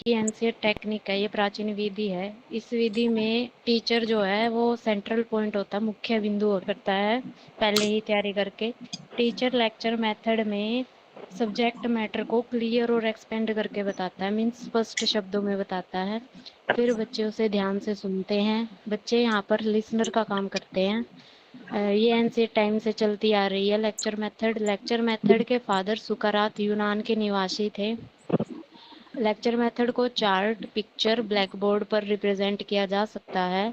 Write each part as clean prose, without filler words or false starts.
की एनसीएट टेक्निक है, ये प्राचीन विधि है। इस विधि में टीचर जो है वो सेंट्रल पॉइंट होता है, मुख्य बिंदु हो करता है पहले ही तैयारी करके। टीचर लेक्चर मेथड में सब्जेक्ट मैटर को क्लियर और एक्सपेंड करके बताता है, मीन्स स्पष्ट शब्दों में बताता है। फिर बच्चे उसे ध्यान से सुनते हैं, बच्चे यहाँ पर लिसनर का काम करते हैं। ये एंशिएंट टाइम से चलती आ रही है लेक्चर मेथड के फादर सुकरात यूनान के निवासी थे। लेक्चर मेथड को चार्ट, पिक्चर, ब्लैक बोर्ड पर रिप्रेजेंट किया जा सकता है।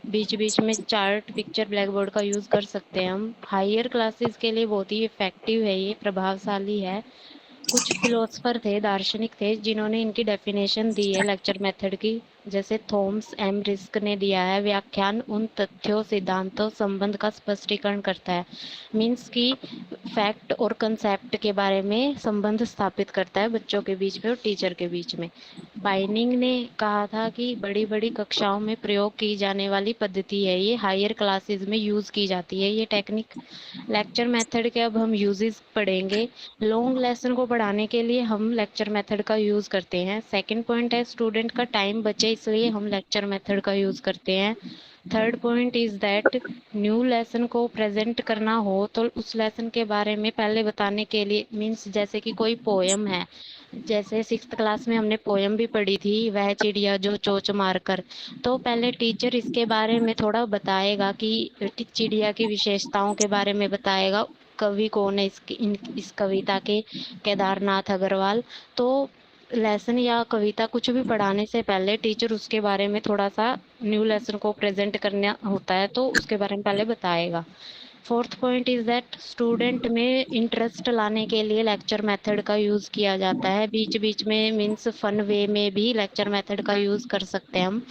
बीच बीच में चार्ट, पिक्चर, ब्लैक बोर्ड का यूज कर सकते हैं हम। हायर क्लासेस के लिए बहुत ही इफेक्टिव है, ये प्रभावशाली है। कुछ फिलोसफर थे, दार्शनिक थे, जिन्होंने इनकी डेफिनेशन दी है लेक्चर मेथड की। जैसे थॉमस एम रिस्क ने दिया है, व्याख्यान उन तथ्यों, सिद्धांतों, संबंध का स्पष्टीकरण करता है। मीन्स की फैक्ट और कंसेप्ट के बारे में संबंध स्थापित करता है बच्चों के बीच में और टीचर के बीच में। बाइनिंग ने कहा था कि बड़ी बड़ी कक्षाओं में प्रयोग की जाने वाली पद्धति है, ये हायर क्लासेस में यूज की जाती है ये टेक्निक। लेक्चर मेथड के अब हम यूजेस पढ़ेंगे। लॉन्ग लेसन को पढ़ाने के लिए हम लेक्चर मेथड का यूज करते हैं। सेकंड पॉइंट है स्टूडेंट का टाइम बचे, इसलिए हम लेक्चर मेथड का यूज करते हैं। Third point is that new lesson को प्रेजेंट करना हो तो उस लेसन के बारे में पहले बताने के लिए, मीन्स जैसे कि कोई पोयम है, जैसे सिक्स्थ क्लास में हमने पोयम भी पढ़ी थी, वह चिड़िया जो चोंच मार कर। तो पहले टीचर इसके बारे में थोड़ा बताएगा कि चिड़िया की विशेषताओं के बारे में बताएगा। कवि कौन है इस कविता के, केदारनाथ अग्रवाल। तो लेसन या कविता कुछ भी पढ़ाने से पहले टीचर उसके बारे में थोड़ा सा, न्यू लेसन को प्रेजेंट करना होता है तो उसके बारे में पहले बताएगा। Fourth point is that student में इंटरेस्ट लाने के लिए लेक्चर मेथड का यूज किया जाता है। बीच बीच में मीन्स फन वे में भी लेक्चर मेथड का यूज कर सकते हैं हम।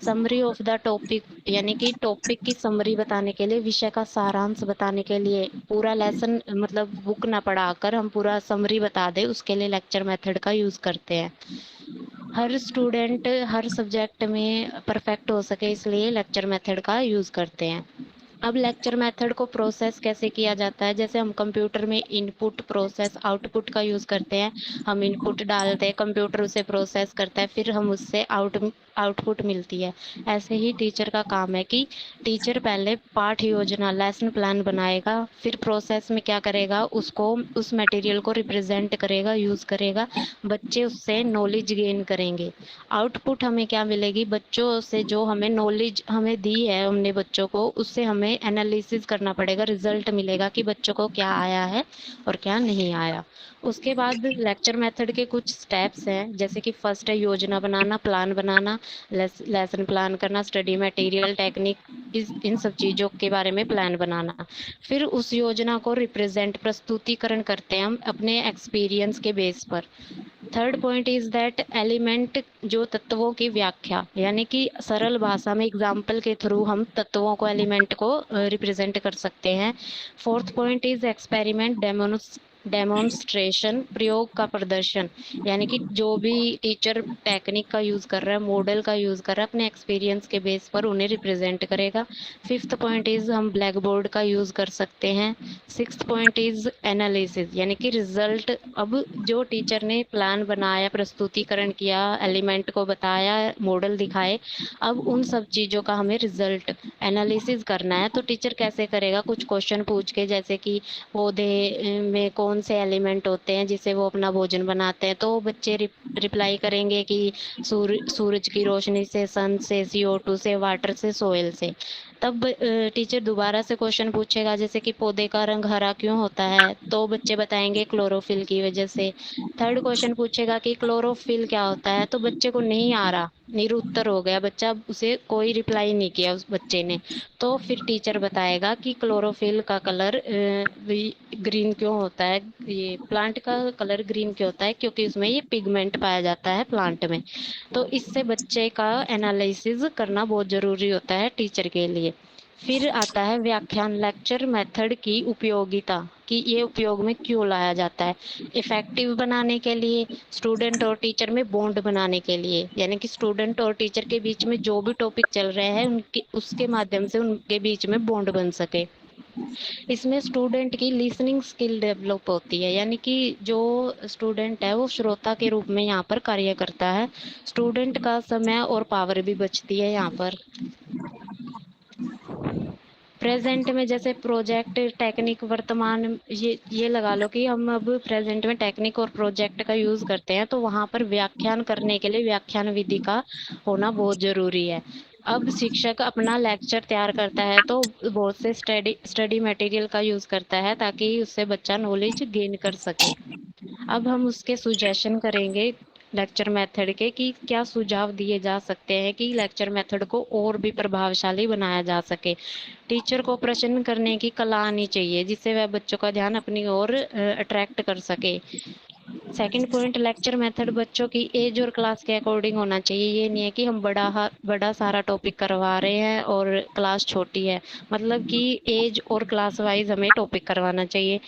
समरी ऑफ द टॉपिक, यानी कि टॉपिक की समरी बताने के लिए, विषय का सारांश बताने के लिए, पूरा लेसन मतलब बुक ना पढ़ाकर हम पूरा समरी बता दे, उसके लिए लेक्चर मेथड का यूज करते हैं। हर स्टूडेंट हर सब्जेक्ट में परफेक्ट हो सके, इसलिए लेक्चर मेथड का यूज करते हैं। अब लेक्चर मेथड को प्रोसेस कैसे किया जाता है, जैसे हम कंप्यूटर में इनपुट, प्रोसेस, आउटपुट का यूज करते हैं। हम इनपुट डालते हैं, कंप्यूटर उसे प्रोसेस करता है, फिर हम उससे आउटपुट मिलती है। ऐसे ही टीचर का काम है कि टीचर पहले पाठ योजना, लेसन प्लान बनाएगा, फिर प्रोसेस में क्या करेगा, उसको उस मटेरियल को रिप्रेजेंट करेगा, यूज करेगा, बच्चे उससे नॉलेज गेन करेंगे। आउटपुट हमें क्या मिलेगी, बच्चों से जो हमें नॉलेज हमें दी है हमने बच्चों को, उससे हमें एनालिसिस करना पड़ेगा, रिजल्ट मिलेगा कि बच्चों को क्या आया है और क्या नहीं आया। उसके बाद लेक्चर मेथड के कुछ स्टेप्स हैं, जैसे कि फर्स्ट है योजना बनाना, प्लान बनाना, लेसन प्लान करना, स्टडी मटेरियल, टेक्निक, इन सब चीजों के बारे में प्लान बनाना। फिर उस योजना को रिप्रेजेंट, प्रस्तुतिकरण करते हैं हम अपने एक्सपीरियंस के बेस पर। Third point is that element, जो तत्वों की व्याख्या, यानी कि सरल भाषा में एग्जाम्पल के थ्रू हम तत्वों को, एलिमेंट को रिप्रेजेंट कर सकते हैं। Fourth point is experiment, demonstration, प्रयोग का प्रदर्शन, यानी कि जो भी टीचर टेक्निक का यूज कर रहा है, मॉडल का यूज कर रहा है, अपने एक्सपीरियंस के बेस पर उन्हें रिप्रेजेंट करेगा। फिफ्थ पॉइंट इज हम ब्लैक बोर्ड का यूज कर सकते हैं। सिक्स्थ पॉइंट इज एनालिसिस, यानी कि रिजल्ट। अब जो टीचर ने प्लान बनाया, प्रस्तुतिकरण किया, एलिमेंट को बताया, मॉडल दिखाए, अब उन सब चीजों का हमें रिजल्ट एनालिसिस करना है। तो टीचर कैसे करेगा, कुछ क्वेश्चन पूछ के, जैसे कि पौधे में कौन से एलिमेंट होते हैं जिससे वो अपना भोजन बनाते हैं, तो बच्चे रिप्लाई करेंगे कि सूरज की रोशनी से, सन से, CO2 से, वाटर से, सोयल से। तब टीचर दोबारा से क्वेश्चन पूछेगा, जैसे कि पौधे का रंग हरा क्यों होता है, तो बच्चे बताएंगे क्लोरोफिल की वजह से। थर्ड क्वेश्चन पूछेगा कि क्लोरोफिल क्या होता है, तो बच्चे को नहीं आ रहा, निरुत्तर हो गया बच्चा, उसे कोई रिप्लाई नहीं किया उस बच्चे ने। तो फिर टीचर बताएगा कि क्लोरोफिल का कलर ग्रीन क्यों होता है, ये प्लांट का कलर ग्रीन क्यों होता है, क्योंकि उसमें ये पिगमेंट पाया जाता है प्लांट में। तो इससे बच्चे का एनालिसिस करना बहुत जरूरी होता है टीचर के लिए। फिर आता है व्याख्यान, लेक्चर मेथड की उपयोगिता, कि ये उपयोग में क्यों लाया जाता है। इफेक्टिव बनाने के लिए, स्टूडेंट और टीचर में बॉन्ड बनाने के लिए, यानी कि स्टूडेंट और टीचर के बीच में जो भी टॉपिक चल रहे हैं उनके उसके माध्यम से उनके बीच में बॉन्ड बन सके। इसमें स्टूडेंट की लिसनिंग स्किल डेवलप होती है, यानी कि जो स्टूडेंट है वो श्रोता के रूप में यहाँ पर कार्य करता है। स्टूडेंट का समय और पावर भी बचती है यहाँ पर। प्रेजेंट में जैसे प्रोजेक्ट, टेक्निक, वर्तमान, ये लगा लो कि हम अब प्रेजेंट में टेक्निक और प्रोजेक्ट का यूज करते हैं, तो वहां पर व्याख्यान करने के लिए व्याख्यान विधि का होना बहुत जरूरी है। अब शिक्षक अपना लेक्चर तैयार करता है तो बहुत से स्टडी स्टडी मटेरियल का यूज करता है ताकि उससे बच्चा नॉलेज गेन कर सके। अब हम उसके सुजेशन करेंगे लेक्चर मेथड के, कि क्या सुझाव दिए जा सकते हैं कि लेक्चर मेथड को और भी प्रभावशाली बनाया जा सके। टीचर को प्रश्न करने की कला आनी चाहिए जिससे वह बच्चों का ध्यान अपनी ओर अट्रैक्ट कर सके। सेकंड पॉइंट, लेक्चर मेथड बच्चों की एज और क्लास के अकॉर्डिंग होना चाहिए। ये नहीं है कि हम बड़ा सारा टॉपिक करवा रहे हैं और क्लास छोटी है, मतलब कि एज और क्लास वाइज हमें टॉपिक करवाना चाहिए।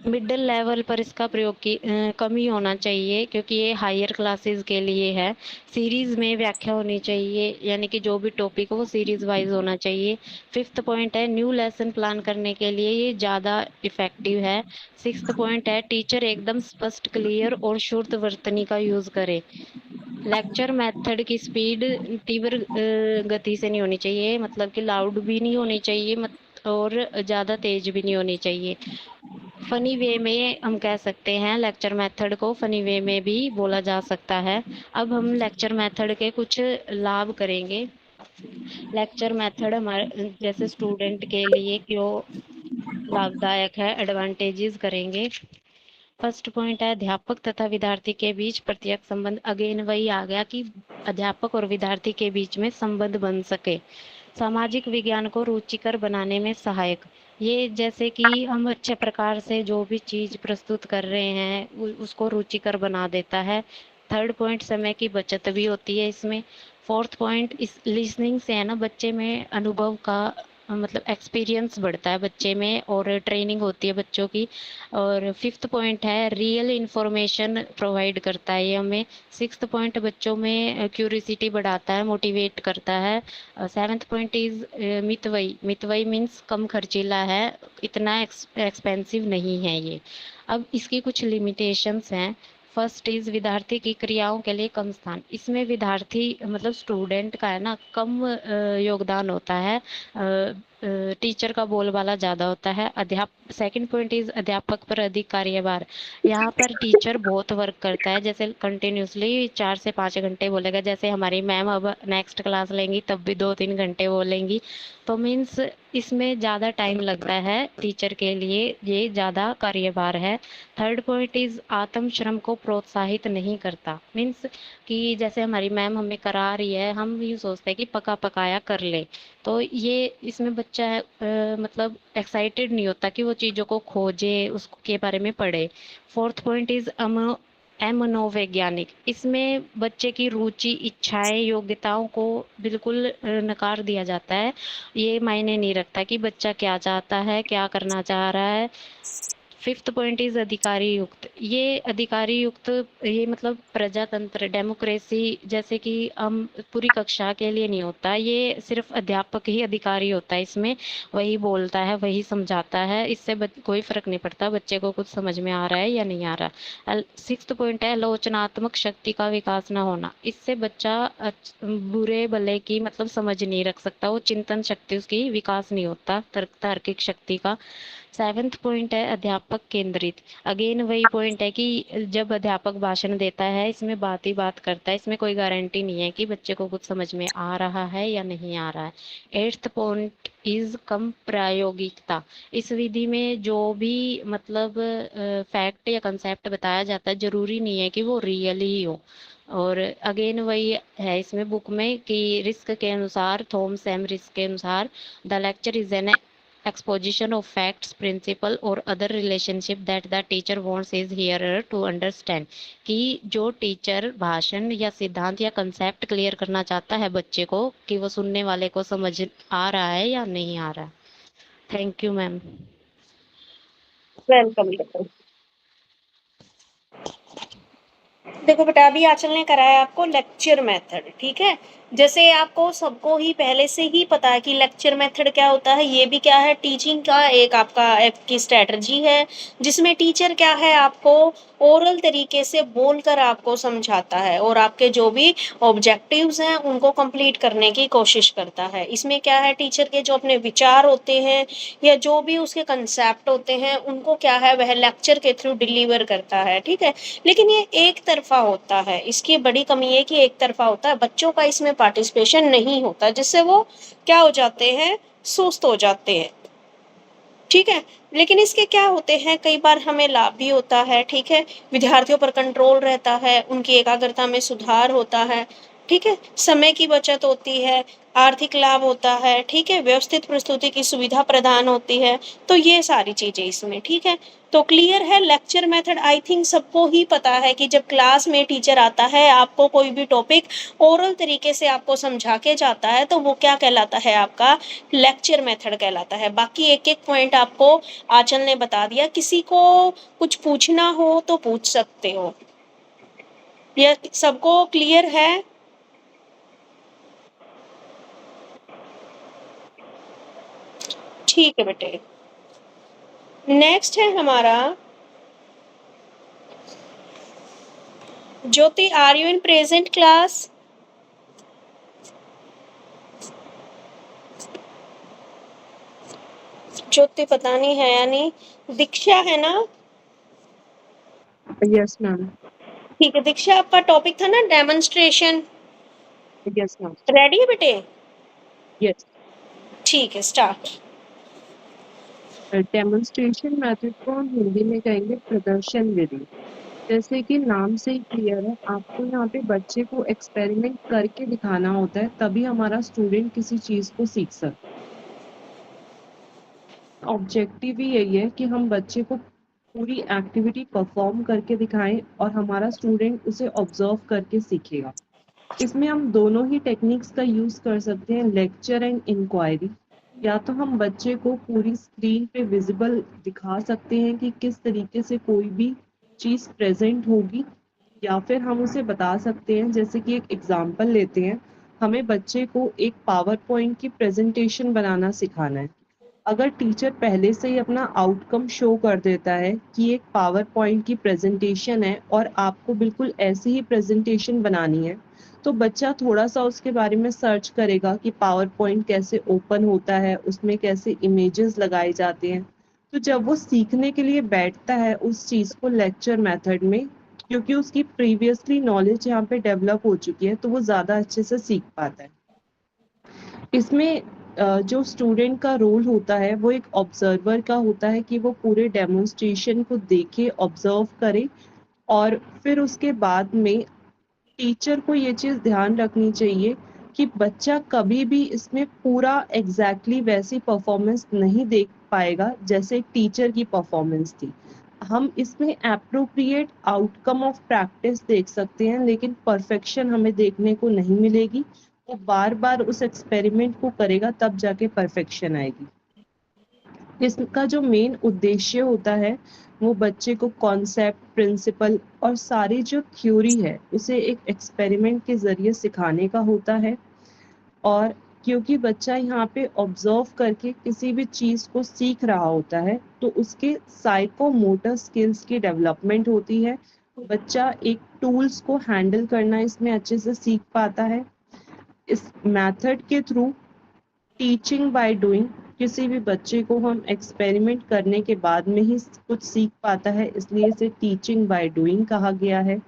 मिडिल लेवल पर इसका प्रयोग की कम ही होना चाहिए क्योंकि ये हायर क्लासेस के लिए है। सीरीज में व्याख्या होनी चाहिए, यानी कि जो भी टॉपिक हो वो सीरीज वाइज होना चाहिए। फिफ्थ पॉइंट है, न्यू लेसन प्लान करने के लिए ये ज़्यादा इफेक्टिव है। सिक्स्थ पॉइंट है, टीचर एकदम स्पष्ट, क्लियर और शुद्ध वर्तनी का यूज करे। लेक्चर मेथड की स्पीड तीव्र गति से नहीं होनी चाहिए, मतलब कि लाउड भी नहीं होनी चाहिए और ज़्यादा तेज भी नहीं होनी चाहिए। फनी वे में हम कह सकते हैं, लेक्चर मेथड को फनी वे में भी बोला जा सकता है। अब हम लेक्चर मेथड के कुछ लाभ करेंगे। लेक्चर मेथड हमारे जैसे स्टूडेंट के लिए क्यों लाभदायक है, एडवांटेजेस करेंगे। फर्स्ट पॉइंट है, अध्यापक तथा विद्यार्थी के बीच प्रत्यक्ष संबंध। अगेन वही आ गया कि अध्यापक और विद्यार्थी के बीच में संबंध बन सके। सामाजिक विज्ञान को रुचिकर बनाने में सहायक। ये जैसे कि हम अच्छे प्रकार से जो भी चीज प्रस्तुत कर रहे हैं उसको रुचिकर बना देता है। थर्ड पॉइंट, समय की बचत भी होती है इसमें। फोर्थ पॉइंट, इस लिसनिंग से है ना बच्चे में अनुभव का मतलब एक्सपीरियंस बढ़ता है बच्चे में और ट्रेनिंग होती है बच्चों की। और फिफ्थ पॉइंट है, रियल इंफॉर्मेशन प्रोवाइड करता है ये हमें। सिक्स्थ पॉइंट, बच्चों में क्यूरियोसिटी बढ़ाता है, मोटिवेट करता है। सेवेंथ पॉइंट इज मितवई। मितवई मीन्स कम खर्चीला है, इतना एक्सपेंसिव नहीं है ये। अब इसकी कुछ लिमिटेशंस हैं। फर्स्ट इज, विद्यार्थी की क्रियाओं के लिए कम स्थान। इसमें विद्यार्थी मतलब स्टूडेंट का है ना कम योगदान होता है, टीचर का बोलबाला ज्यादा होता है। सेकंड पॉइंट इज, अध्यापक पर अधिक कार्यभार। यहाँ पर टीचर बहुत वर्क करता है, जैसे कंटिन्यूसली 4 से 5 घंटे बोलेगा। जैसे हमारी मैम अब नेक्स्ट क्लास लेंगी तब भी 2-3 घंटे बोलेंगी, तो मीन्स इसमें ज़्यादा टाइम लगता है टीचर के लिए, ये ज़्यादा कार्यभार है। थर्ड पॉइंट इज, आत्म श्रम को प्रोत्साहित नहीं करता। मीन्स कि जैसे हमारी मैम हमें करा रही है, हम ये सोचते हैं कि पका पकाया कर ले, तो ये इसमें बच्चा मतलब एक्साइटेड नहीं होता कि वो चीज़ों को खोजे, उसके बारे में पढ़े। फोर्थ पॉइंट इज मनोवैज्ञानिक। इसमें बच्चे की रुचि, इच्छाएं, योग्यताओं को बिल्कुल नकार दिया जाता है। ये मायने नहीं रखता कि बच्चा क्या चाहता है, क्या करना चाह रहा है। फिफ्थ पॉइंट इज अधिकारी युक्त। ये अधिकारी युक्त, ये मतलब प्रजातंत्र, डेमोक्रेसी, जैसे कि हम पूरी कक्षा के लिए नहीं होता, ये सिर्फ अध्यापक ही अधिकारी होता है इसमें। वही बोलता है, वही समझाता है, इससे कोई फर्क नहीं पड़ता बच्चे को कुछ समझ में आ रहा है या नहीं आ रहा। सिक्स्थ पॉइंट है, आलोचनात्मक शक्ति का विकास न होना। इससे बच्चा बुरे भले की मतलब समझ नहीं रख सकता, वो चिंतन शक्ति उसकी विकास नहीं होता, तार्किक शक्ति का। सेवेंथ पॉइंट है, अध्यापक केंद्रित। अगेन वही पॉइंट है कि जब अध्यापक भाषण देता है इसमें बात ही बात करता है, इसमें कोई गारंटी नहीं है कि बच्चे को कुछ समझ में आ रहा है या नहीं आ रहा है। एट्थ पॉइंट इज कम प्रायोगिकता। इस विधि में जो भी मतलब फैक्ट या कंसेप्ट बताया जाता है जरूरी नहीं है कि वो रियल ही हो। और अगेन वही है इसमें बुक में कि रिस्क के अनुसार, थॉमस एम रिस्क के अनुसार, the lecture is an exposition of facts, principle or other relationship that the teacher wants his hearer to understand। कि जो टीचर भाषण या सिद्धांत या कंसेप्ट क्लियर करना चाहता है बच्चे को, कि वो सुनने वाले को समझ आ रहा है या नहीं आ रहा। Thank you ma'am. वेलकम। देखो बेटा, अभी आंचल ने कराया आपको लेक्चर मेथड, ठीक है। जैसे आपको सबको ही पहले से ही पता है कि लेक्चर मेथड क्या होता है, ये भी क्या है, टीचिंग का एक आपकी स्ट्रेटजी है, जिसमें टीचर क्या है, आपको ओरल तरीके से बोलकर आपको समझाता है और आपके जो भी ऑब्जेक्टिव्स हैं उनको कंप्लीट करने की कोशिश करता है। इसमें क्या है, टीचर के जो अपने विचार होते हैं या जो भी उसके कंसेप्ट होते हैं उनको क्या है, वह लेक्चर के थ्रू डिलीवर करता है, ठीक है। लेकिन ये एक तरफा होता है, इसकी बड़ी कमी है कि एक तरफा होता है, बच्चों का इसमें पार्टिसिपेशन नहीं होता, जिससे वो क्या हो जाते हैं, सुस्त हो जाते हैं, ठीक है। लेकिन इसके क्या होते हैं, कई बार हमें लाभ भी होता है, ठीक है। विद्यार्थियों पर कंट्रोल रहता है, उनकी एकाग्रता में सुधार होता है, ठीक है। समय की बचत होती है, आर्थिक लाभ होता है, ठीक है। व्यवस्थित प्रस्तुति की सुविधा प्रदान होती है। तो ये सारी चीजें इसमें, ठीक है। तो क्लियर है, लेक्चर मेथड आई थिंक सबको ही पता है कि जब क्लास में टीचर आता है, आपको कोई भी टॉपिक ओरल तरीके से आपको समझा के जाता है, तो वो क्या कहलाता है, आपका लेक्चर मेथड कहलाता है। बाकी एक एक पॉइंट आपको आंचल ने बता दिया, किसी को कुछ पूछना हो तो पूछ सकते हो। ये सबको क्लियर है? ठीक है बेटे। नेक्स्ट है हमारा Jyoti, are you in present class? Jyoti पता नहीं है या नहीं। दीक्षा है ना? Yes ma'am. ठीक है दीक्षा, आपका टॉपिक था ना डेमोन्स्ट्रेशन। Yes ma'am. रेडी है बेटे? यस। ठीक है, स्टार्ट। डेमोन्स्ट्रेशन मेथड को हम हिंदी में कहेंगे प्रदर्शन विधि। जैसे कि नाम से ही क्लियर है, आपको यहाँ पे बच्चे को एक्सपेरिमेंट करके दिखाना होता है, तभी हमारा स्टूडेंट किसी चीज को सीख सकता है। ऑब्जेक्टिव ही यही है कि हम बच्चे को पूरी एक्टिविटी परफॉर्म करके दिखाएं और हमारा स्टूडेंट उसे ऑब्जर्व करके सीखेगा। इसमें हम दोनों ही टेक्निक्स का यूज कर सकते हैं, लेक्चर एंड इंक्वायरी। या तो हम बच्चे को पूरी स्क्रीन पे विजिबल दिखा सकते हैं कि किस तरीके से कोई भी चीज प्रेजेंट होगी, या फिर हम उसे बता सकते हैं, जैसे कि एक एग्जांपल लेते हैं, हमें बच्चे को एक पावर पॉइंट की प्रेजेंटेशन बनाना सिखाना है। अगर टीचर पहले से ही अपना आउटकम शो कर देता है कि एक पावर पॉइंट की प्रेजेंटेशन है और आपको बिल्कुल ऐसी ही प्रेजेंटेशन बनानी है, तो बच्चा थोड़ा सा उसके बारे में सर्च करेगा कि पावर पॉइंट कैसे ओपन होता है, उसमें कैसे इमेजेस लगाए जाते हैं। तो जब वो सीखने के लिए बैठता है उस चीज़ को लेक्चर मेथड में, क्योंकि उसकी प्रीवियसली नॉलेज यहाँ पे डेवलप हो चुकी है, तो वो ज़्यादा अच्छे से सीख पाता है। इसमें जो स्टूडेंट का रोल होता है वो एक ऑब्जर्वर का होता है, कि वो पूरे डेमोन्स्ट्रेशन को देखे, ऑब्जर्व करे, और फिर उसके बाद में टीचर को ये चीज़ ध्यान रखनी चाहिए कि बच्चा कभी भी इसमें पूरा वैसी परफॉर्मेंस नहीं देख पाएगा जैसे एक टीचर की परफॉर्मेंस थी। हम इसमें एप्रोप्रिएट आउटकम ऑफ प्रैक्टिस देख सकते हैं, लेकिन परफेक्शन हमें देखने को नहीं मिलेगी। वो बार बार उस एक्सपेरिमेंट को करेगा, तब जाके परफेक्शन आएगी। इसका जो मेन उद्देश्य होता है, वो बच्चे को कॉन्सेप्ट, प्रिंसिपल और सारी जो थ्योरी है उसे एक एक्सपेरिमेंट के ज़रिए सिखाने का होता है। और क्योंकि बच्चा यहाँ पे ऑब्जर्व करके किसी भी चीज़ को सीख रहा होता है, तो उसके साइकोमोटर स्किल्स की डेवलपमेंट होती है। बच्चा एक टूल्स को हैंडल करना इसमें अच्छे से सीख पाता है। इस मेथड के थ्रू टीचिंग बाय डूइंग, किसी भी बच्चे को हम एक्सपेरिमेंट करने के बाद में ही कुछ सीख पाता है, इसलिए इसे टीचिंग बाय डूइंग कहा गया है।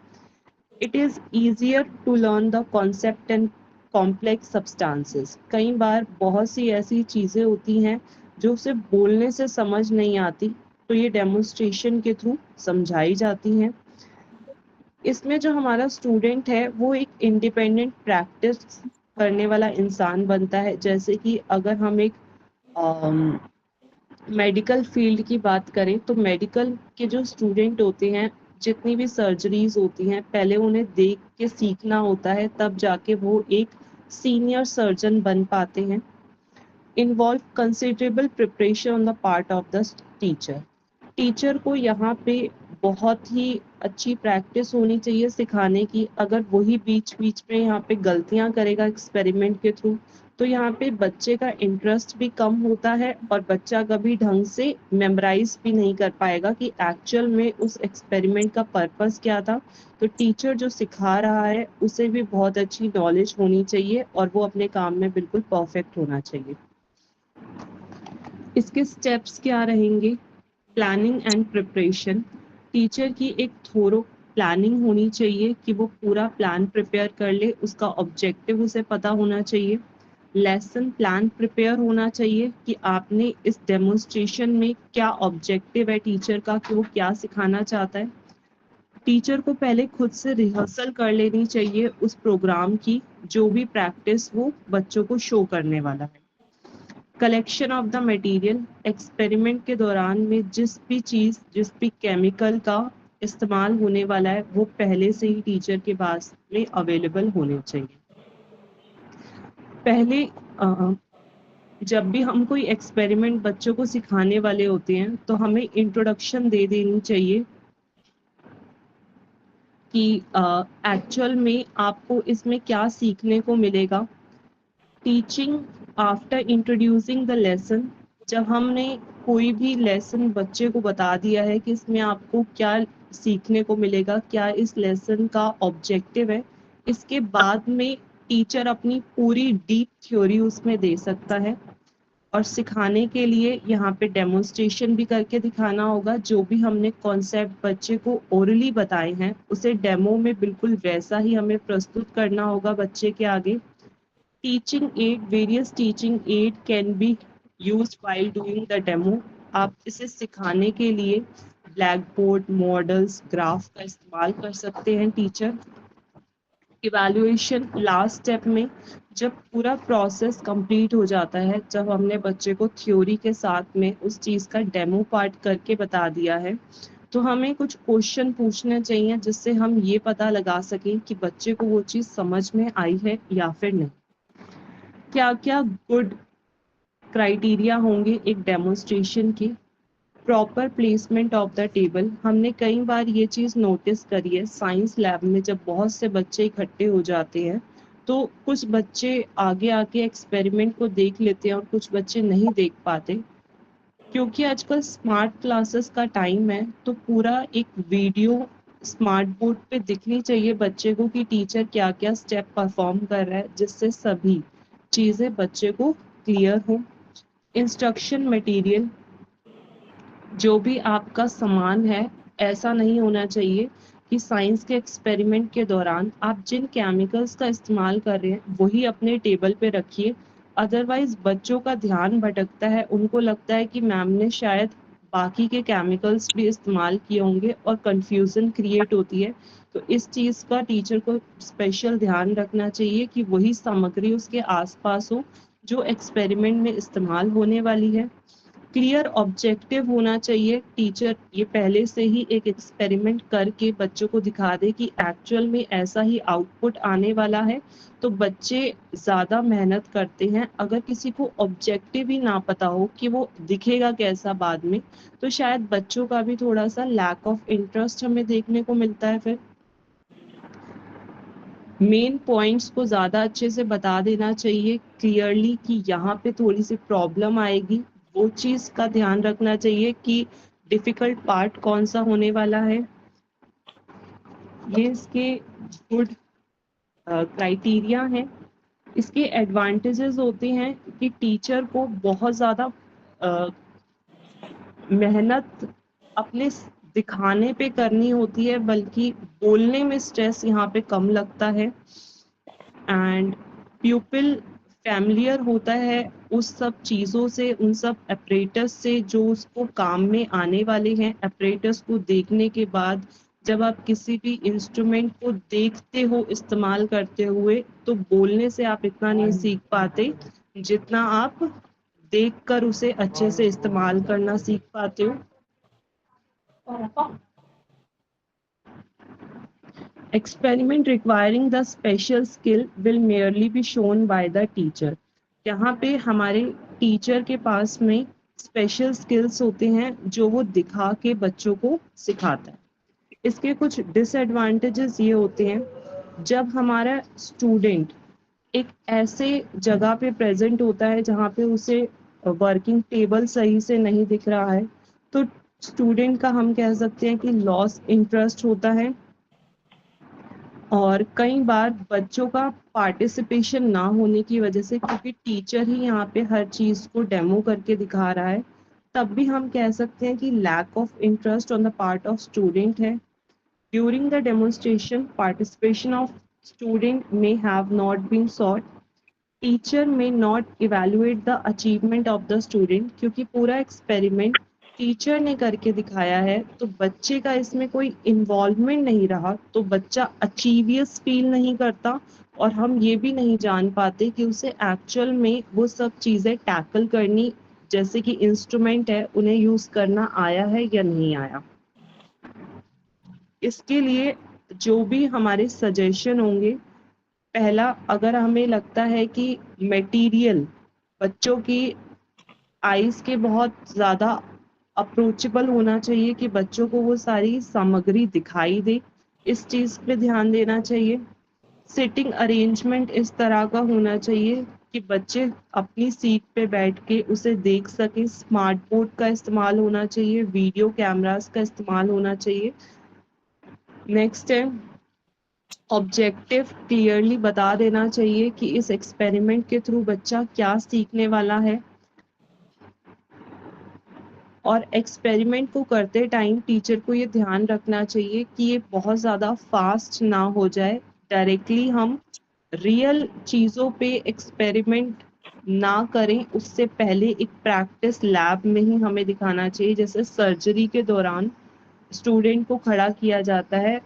It is easier to learn the concept and complex substances. कई बार बहुत सी ऐसी चीज़ें होती हैं जो उसे बोलने से समझ नहीं आती, तो ये डेमोन्स्ट्रेशन के थ्रू समझाई जाती हैं। इसमें जो हमारा स्टूडेंट है वो एक इंडिपेंडेंट प्रैक्टिस करने वाला इंसान बनता है। जैसे कि अगर हम एक मेडिकल फील्ड की बात करें, तो मेडिकल के जो स्टूडेंट होते हैं, जितनी भी सर्जरीज होती हैं, पहले उन्हें देख के सीखना होता है, तब जाके वो एक सीनियर सर्जन बन पाते हैं। Involve considerable preparation on the part of the teacher. Teacher को यहाँ पे बहुत ही अच्छी प्रैक्टिस होनी चाहिए सिखाने की। अगर वही बीच बीच में यहाँ पे गलतियां करेगा एक्सपेरिमेंट के थ्रू, तो यहाँ पे बच्चे का इंटरेस्ट भी कम होता है और बच्चा कभी ढंग से मेमोराइज भी नहीं कर पाएगा कि एक्चुअल में उस एक्सपेरिमेंट का पर्पस क्या था। तो टीचर जो सिखा रहा है उसे भी बहुत अच्छी नॉलेज होनी चाहिए और वो अपने काम में बिल्कुल परफेक्ट होना चाहिए। इसके स्टेप्स क्या रहेंगे? Planning and preparation. टीचर की एक थोरो प्लानिंग होनी चाहिए कि वो पूरा प्लान प्रिपेयर कर ले, उसका ऑब्जेक्टिव उसे पता होना चाहिए। लेसन प्लान प्रिपेयर होना चाहिए कि आपने इस डेमोन्स्ट्रेशन में क्या ऑब्जेक्टिव है टीचर का, कि वो क्या सिखाना चाहता है। टीचर को पहले खुद से रिहर्सल कर लेनी चाहिए उस प्रोग्राम की, जो भी प्रैक्टिस वो बच्चों को शो करने वाला है। Collection of the material. Experiment के दौरान में जिस भी केमिकल का इस्तेमाल होने वाला है वो पहले से ही टीचर के पास में अवेलेबल होने चाहिए। पहले जब भी हम कोई एक्सपेरिमेंट बच्चों को सिखाने वाले होते हैं तो हमें इंट्रोडक्शन दे देनी चाहिए कि एक्चुअल में आपको इसमें क्या सीखने को मिलेगा। Teaching after introducing the lesson. जब हमने कोई भी लेसन बच्चे को बता दिया है कि इसमें आपको क्या सीखने को मिलेगा, क्या इस लेसन का ऑब्जेक्टिव है, इसके बाद में टीचर अपनी पूरी डीप थ्योरी उसमें दे सकता है। और सिखाने के लिए यहाँ पे डेमोन्स्ट्रेशन भी करके दिखाना होगा। जो भी हमने कॉन्सेप्ट बच्चे को ओरली बताए हैं उसे डेमो में बिल्कुल वैसा ही हमें प्रस्तुत करना होगा बच्चे के आगे। Teaching add. Various teaching add can be used while doing the demo. आप इसे सिखाने के लिए ब्लैक बोर्ड, मॉडल्स, ग्राफ का इस्तेमाल कर सकते हैं टीचर। इवैल्यूएशन लास्ट स्टेप में, जब पूरा प्रोसेस कंप्लीट हो जाता है, जब हमने बच्चे को थ्योरी के साथ में उस चीज़ का डेमो पार्ट करके बता दिया है, तो हमें कुछ क्वेश्चन पूछने चाहिए जिससे हम ये पता लगा सकें कि बच्चे को वो चीज़ समझ में आई है या फिर नहीं। क्या क्या गुड क्राइटेरिया होंगे एक डेमोन्स्ट्रेशन के? Proper placement of the table. हमने कई बार ये चीज़ नोटिस करी है साइंस लैब में, जब बहुत से बच्चे इकट्ठे हो जाते हैं तो कुछ बच्चे आगे आके एक्सपेरिमेंट को देख लेते हैं और कुछ बच्चे नहीं देख पाते। क्योंकि आजकल स्मार्ट क्लासेस का टाइम है तो पूरा एक वीडियो स्मार्ट बोर्ड पे दिखनी चाहिए बच्चे को कि टीचर क्या क्या स्टेप परफॉर्म कर रहा है, जिससे सभी चीज़ें बच्चे को क्लियर हो। Instruction material. जो भी आपका सामान है, ऐसा नहीं होना चाहिए कि साइंस के एक्सपेरिमेंट के दौरान आप जिन केमिकल्स का इस्तेमाल कर रहे हैं वही अपने टेबल पे रखिए। अदरवाइज बच्चों का ध्यान भटकता है, उनको लगता है कि मैम ने शायद बाकी के केमिकल्स भी इस्तेमाल किए होंगे और कंफ्यूजन क्रिएट होती है। तो इस चीज़ का टीचर को स्पेशल ध्यान रखना चाहिए कि वही सामग्री उसके आसपास हो जो एक्सपेरिमेंट में इस्तेमाल होने वाली है। क्लियर ऑब्जेक्टिव होना चाहिए। टीचर ये पहले से ही एक एक्सपेरिमेंट करके बच्चों को दिखा दे कि एक्चुअल में ऐसा ही आउटपुट आने वाला है, तो बच्चे ज़्यादा मेहनत करते हैं। अगर किसी को ऑब्जेक्टिव ही ना पता हो कि वो दिखेगा कैसा बाद में, तो शायद बच्चों का भी थोड़ा सा लैक ऑफ इंटरेस्ट हमें देखने को मिलता है। फिर मेन पॉइंट्स को ज़्यादा अच्छे से बता देना चाहिए क्लियरली कि यहाँ पे थोड़ी सी प्रॉब्लम आएगी, वो चीज़ का ध्यान रखना चाहिए कि डिफ़िकल्ट पार्ट कौन सा होने वाला है। ये इसके गुड क्राइटेरिया हैं। इसके एडवांटेजेस होते हैं कि टीचर को बहुत ज़्यादा मेहनत अपने दिखाने पे करनी होती है, बल्कि बोलने में स्ट्रेस यहाँ पे कम लगता है। एंड प्यूपिल फैमिलियर होता है उस सब चीज़ों से, उन सब अपरेटस से जो उसको काम में आने वाले हैं। अपरेटस को देखने के बाद जब आप किसी भी इंस्ट्रूमेंट को देखते हो इस्तेमाल करते हुए, तो बोलने से आप इतना नहीं सीख पाते जितना आप देखकर उसे अच्छे से इस्तेमाल करना सीख पाते हो। Experiment requiring the special skill will merely be shown by the teacher. यहाँ पे हमारे टीचर के पास में स्पेशल स्किल्स होते हैं जो वो दिखा के बच्चों को सिखाता है। इसके कुछ डिसएडवांटेजेस ये होते हैं, जब हमारा स्टूडेंट एक ऐसे जगह पे प्रेजेंट होता है जहाँ पे उसे वर्किंग टेबल सही से नहीं दिख रहा है, तो स्टूडेंट का हम कह सकते हैं कि लॉस इंटरेस्ट होता है। और कई बार बच्चों का पार्टिसिपेशन ना होने की वजह से, क्योंकि टीचर ही यहाँ पे हर चीज को डेमो करके दिखा रहा है, तब भी हम कह सकते हैं कि lack of interest on the part of student है। During the demonstration participation of student may have not been sought. Teacher may not evaluate the achievement of the student, क्योंकि पूरा एक्सपेरिमेंट टीचर ने करके दिखाया है तो बच्चे का इसमें कोई इन्वॉल्वमेंट नहीं रहा, तो बच्चा अचीवियस फील नहीं करता और हम ये भी नहीं जान पाते कि उसे एक्चुअल में वो सब चीज़ें टैकल करनी, जैसे कि इंस्ट्रूमेंट है, उन्हें यूज़ करना आया है या नहीं आया। इसके लिए जो भी हमारे सजेशन होंगे, पहला, अगर हमें लगता है कि मटेरियल बच्चों की आईज के बहुत ज़्यादा अप्रोचेबल होना चाहिए कि बच्चों को वो सारी सामग्री दिखाई दे, इस चीज़ पे ध्यान देना चाहिए। सिटिंग अरेंजमेंट इस तरह का होना चाहिए कि बच्चे अपनी सीट पे बैठ के उसे देख सकें। स्मार्ट बोर्ड का इस्तेमाल होना चाहिए, वीडियो कैमरास का इस्तेमाल होना चाहिए। नेक्स्ट है, ऑब्जेक्टिव क्लियरली बता देना चाहिए कि इस एक्सपेरिमेंट के थ्रू बच्चा क्या सीखने वाला है। और एक्सपेरिमेंट को करते टाइम टीचर को ये ध्यान रखना चाहिए कि ये बहुत ज़्यादा फास्ट ना हो जाए। डायरेक्टली हम रियल चीज़ों पे एक्सपेरिमेंट ना करें, उससे पहले एक प्रैक्टिस लैब में ही हमें दिखाना चाहिए। जैसे सर्जरी के दौरान स्टूडेंट को खड़ा किया जाता है,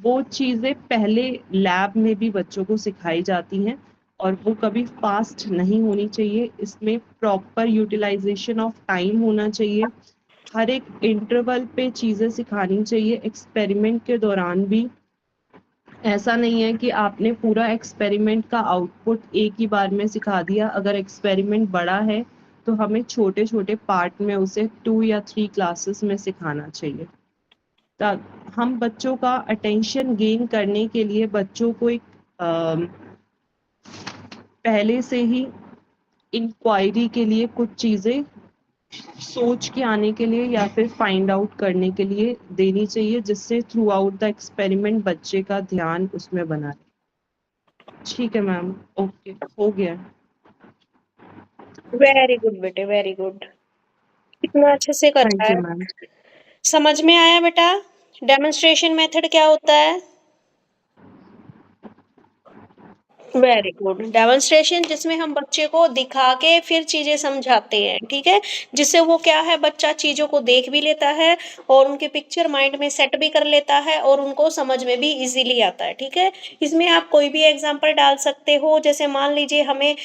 वो चीज़ें पहले लैब में भी बच्चों को सिखाई जाती हैं और वो कभी फास्ट नहीं होनी चाहिए। इसमें प्रॉपर यूटिलाइजेशन ऑफ टाइम होना चाहिए, हर एक इंटरवल पे चीज़ें सिखानी चाहिए। एक्सपेरिमेंट के दौरान भी ऐसा नहीं है कि आपने पूरा एक्सपेरिमेंट का आउटपुट एक ही बार में सिखा दिया। अगर एक्सपेरिमेंट बड़ा है तो हमें छोटे छोटे पार्ट में उसे 2 या 3 क्लासेस में सिखाना चाहिए। हम बच्चों का अटेंशन गेन करने के लिए बच्चों को एक पहले से ही इंक्वायरी के लिए कुछ चीज़ें सोच के आने के लिए या फिर फाइंड आउट करने के लिए देनी चाहिए, जिससे थ्रू आउट द एक्सपेरिमेंट बच्चे का ध्यान उसमें बना रहे। ठीक है मैम, ओके, हो गया। वेरी गुड बेटे, वेरी गुड। इतना अच्छे से कर रहा थैंक यू है। मैम। समझ में आया बेटा डेमोन्स्ट्रेशन मेथड क्या होता है? Very good. डेमोन्स्ट्रेशन जिसमें हम बच्चे को दिखा के फिर चीजें समझाते हैं, ठीक है, जिससे वो क्या है, बच्चा चीजों को देख भी लेता है और उनके पिक्चर माइंड में सेट भी कर लेता है और उनको समझ में भी इजीली आता है। ठीक है, इसमें आप कोई भी एग्जांपल डाल सकते हो। जैसे मान लीजिए हमें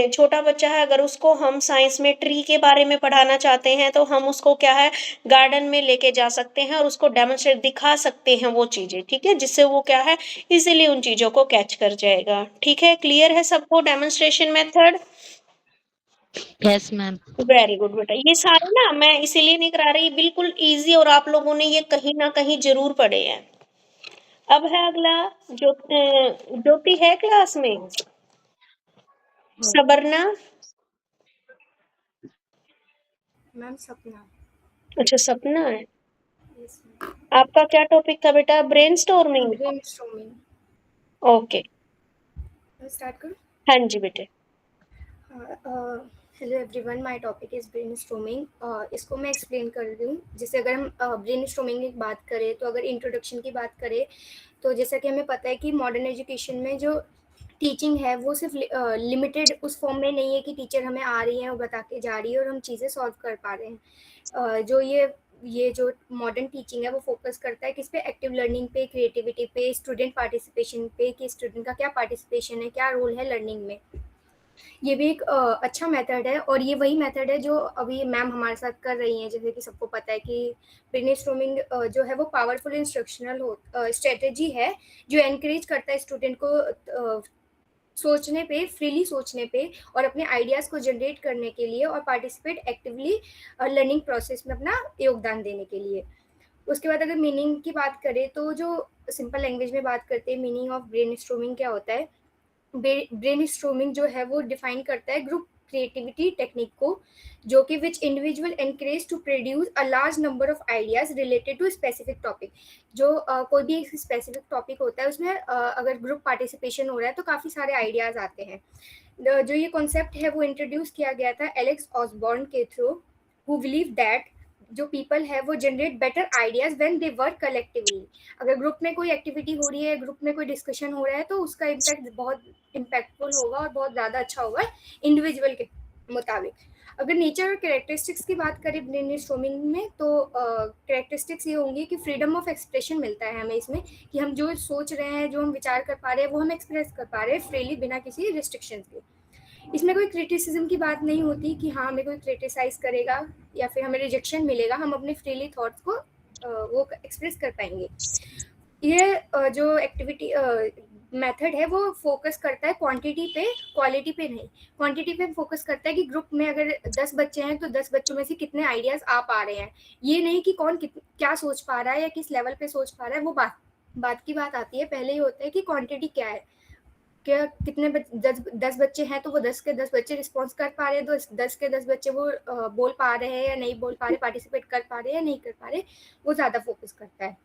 छोटा बच्चा है, अगर उसको हम साइंस में ट्री के बारे में पढ़ाना चाहते हैं तो हम उसको क्या है, गार्डन में लेके जा सकते हैं और उसको डेमोन्स्ट्रेट दिखा सकते हैं वो चीजें, ठीक है, जिससे वो क्या है, इजीली उन चीजों को कैच कर जाएगा। ठीक है, क्लियर है सबको demonstration method? Yes ma'am. Very good बेटा। ये सारे ना मैं इसीलिए नहीं करा रही, बिल्कुल इजी, और आप लोगों ने ये कहीं ना कहीं जरूर पढ़े हैं। अब है अगला, ज्योति है क्लास में? सबरना? मैम सपना। अच्छा, सपना है। Yes ma'am. आपका क्या टॉपिक था बेटा? ब्रेनस्टॉर्मिंग। ब्रेनस्टॉर्मिंग। ओके, मैं स्टार्ट करूँ? हाँ जी बेटे। Hello everyone, my topic is brainstorming. इसको मैं एक्सप्लेन कर रही हूँ। जैसे अगर हम ब्रेनस्टॉर्मिंग की बात करें, तो अगर इंट्रोडक्शन की बात करें, तो जैसा कि हमें पता है कि मॉडर्न एजुकेशन में जो टीचिंग है वो सिर्फ लिमिटेड उस फॉर्म में नहीं है कि टीचर हमें आ रही है और बता के जा रही है और हम चीज़ें सॉल्व कर पा रहे हैं। जो ये जो मॉडर्न टीचिंग है वो फोकस करता है किस पे, एक्टिव लर्निंग पे, क्रिएटिविटी पे, स्टूडेंट पार्टिसिपेशन पे, कि स्टूडेंट का क्या पार्टिसिपेशन है, क्या रोल है लर्निंग में। ये भी एक अच्छा मेथड है और ये वही मेथड है जो अभी मैम हमारे साथ कर रही हैं। जैसे कि सबको पता है कि ब्रेनस्टॉर्मिंग जो है वो पावरफुल इंस्ट्रक्शनल स्ट्रेटजी है जो एनकरेज करता है स्टूडेंट को सोचने पे, फ्रीली सोचने पे और अपने आइडियाज़ को जनरेट करने के लिए और पार्टिसिपेट एक्टिवली लर्निंग प्रोसेस में अपना योगदान देने के लिए। उसके बाद अगर मीनिंग की बात करें तो जो सिंपल लैंग्वेज में बात करते हैं, मीनिंग ऑफ ब्रेनस्टॉर्मिंग क्या होता है? ब्रेनस्टॉर्मिंग जो है वो डिफाइन करता है ग्रुप क्रिएटिविटी टेक्निक को, जो कि which individual encourage to produce a large number of ideas related to specific topic. जो कोई भी एक स्पेसिफिक टॉपिक होता है उसमें अगर ग्रुप पार्टिसिपेशन हो रहा है तो काफ़ी सारे आइडियाज आते हैं। जो ये कॉन्सेप्ट है वो इंट्रोड्यूस किया गया था एलेक्स ऑसबॉर्न के थ्रू, हु बिलीव दैट जो पीपल है वो generate better ideas when they work collectively. अगर ग्रुप में कोई एक्टिविटी हो रही है, ग्रुप में कोई डिस्कशन हो रहा है, तो उसका इम्पैक्ट बहुत इम्पैक्टफुल होगा और बहुत ज़्यादा अच्छा होगा इंडिविजुअल के मुताबिक। अगर नेचर और कैरेक्टरिस्टिक्स की बात करें ब्रेनस्टॉर्मिंग में, तो कैरेक्टरिस्टिक्स ये होंगी कि फ्रीडम ऑफ एक्सप्रेशन मिलता है हमें इसमें, कि हम जो सोच रहे हैं, जो हम विचार कर पा रहे हैं, वो हम एक्सप्रेस कर पा रहे हैं फ्रीली बिना किसी रिस्ट्रिक्शंस के। इसमें कोई क्रिटिसिज्म की बात नहीं होती कि हाँ हमें कोई क्रिटिसाइज करेगा या फिर हमें रिजेक्शन मिलेगा, हम अपने फ्रीली थॉट्स को वो एक्सप्रेस कर पाएंगे। ये जो एक्टिविटी मेथड है वो फोकस करता है क्वांटिटी पे, क्वालिटी पे नहीं। क्वांटिटी पे फोकस करता है कि ग्रुप में अगर 10 बच्चे हैं तो 10 बच्चों में से कितने आइडियाज आ पा रहे हैं, ये नहीं कि कौन क्या सोच पा रहा है या किस लेवल पे सोच पा रहा है। वो बात की बात आती है, पहले ही होता है कि क्वांटिटी क्या है, क्या कितने 10 बच्चे हैं तो वो 10 के 10 बच्चे रिस्पॉन्स कर पा रहे हैं, तो 10 के 10 बच्चे वो बोल पा रहे हैं या नहीं बोल पा रहे, पार्टिसिपेट कर पा रहे हैं या नहीं कर पा रहे, वो ज़्यादा फोकस करता है।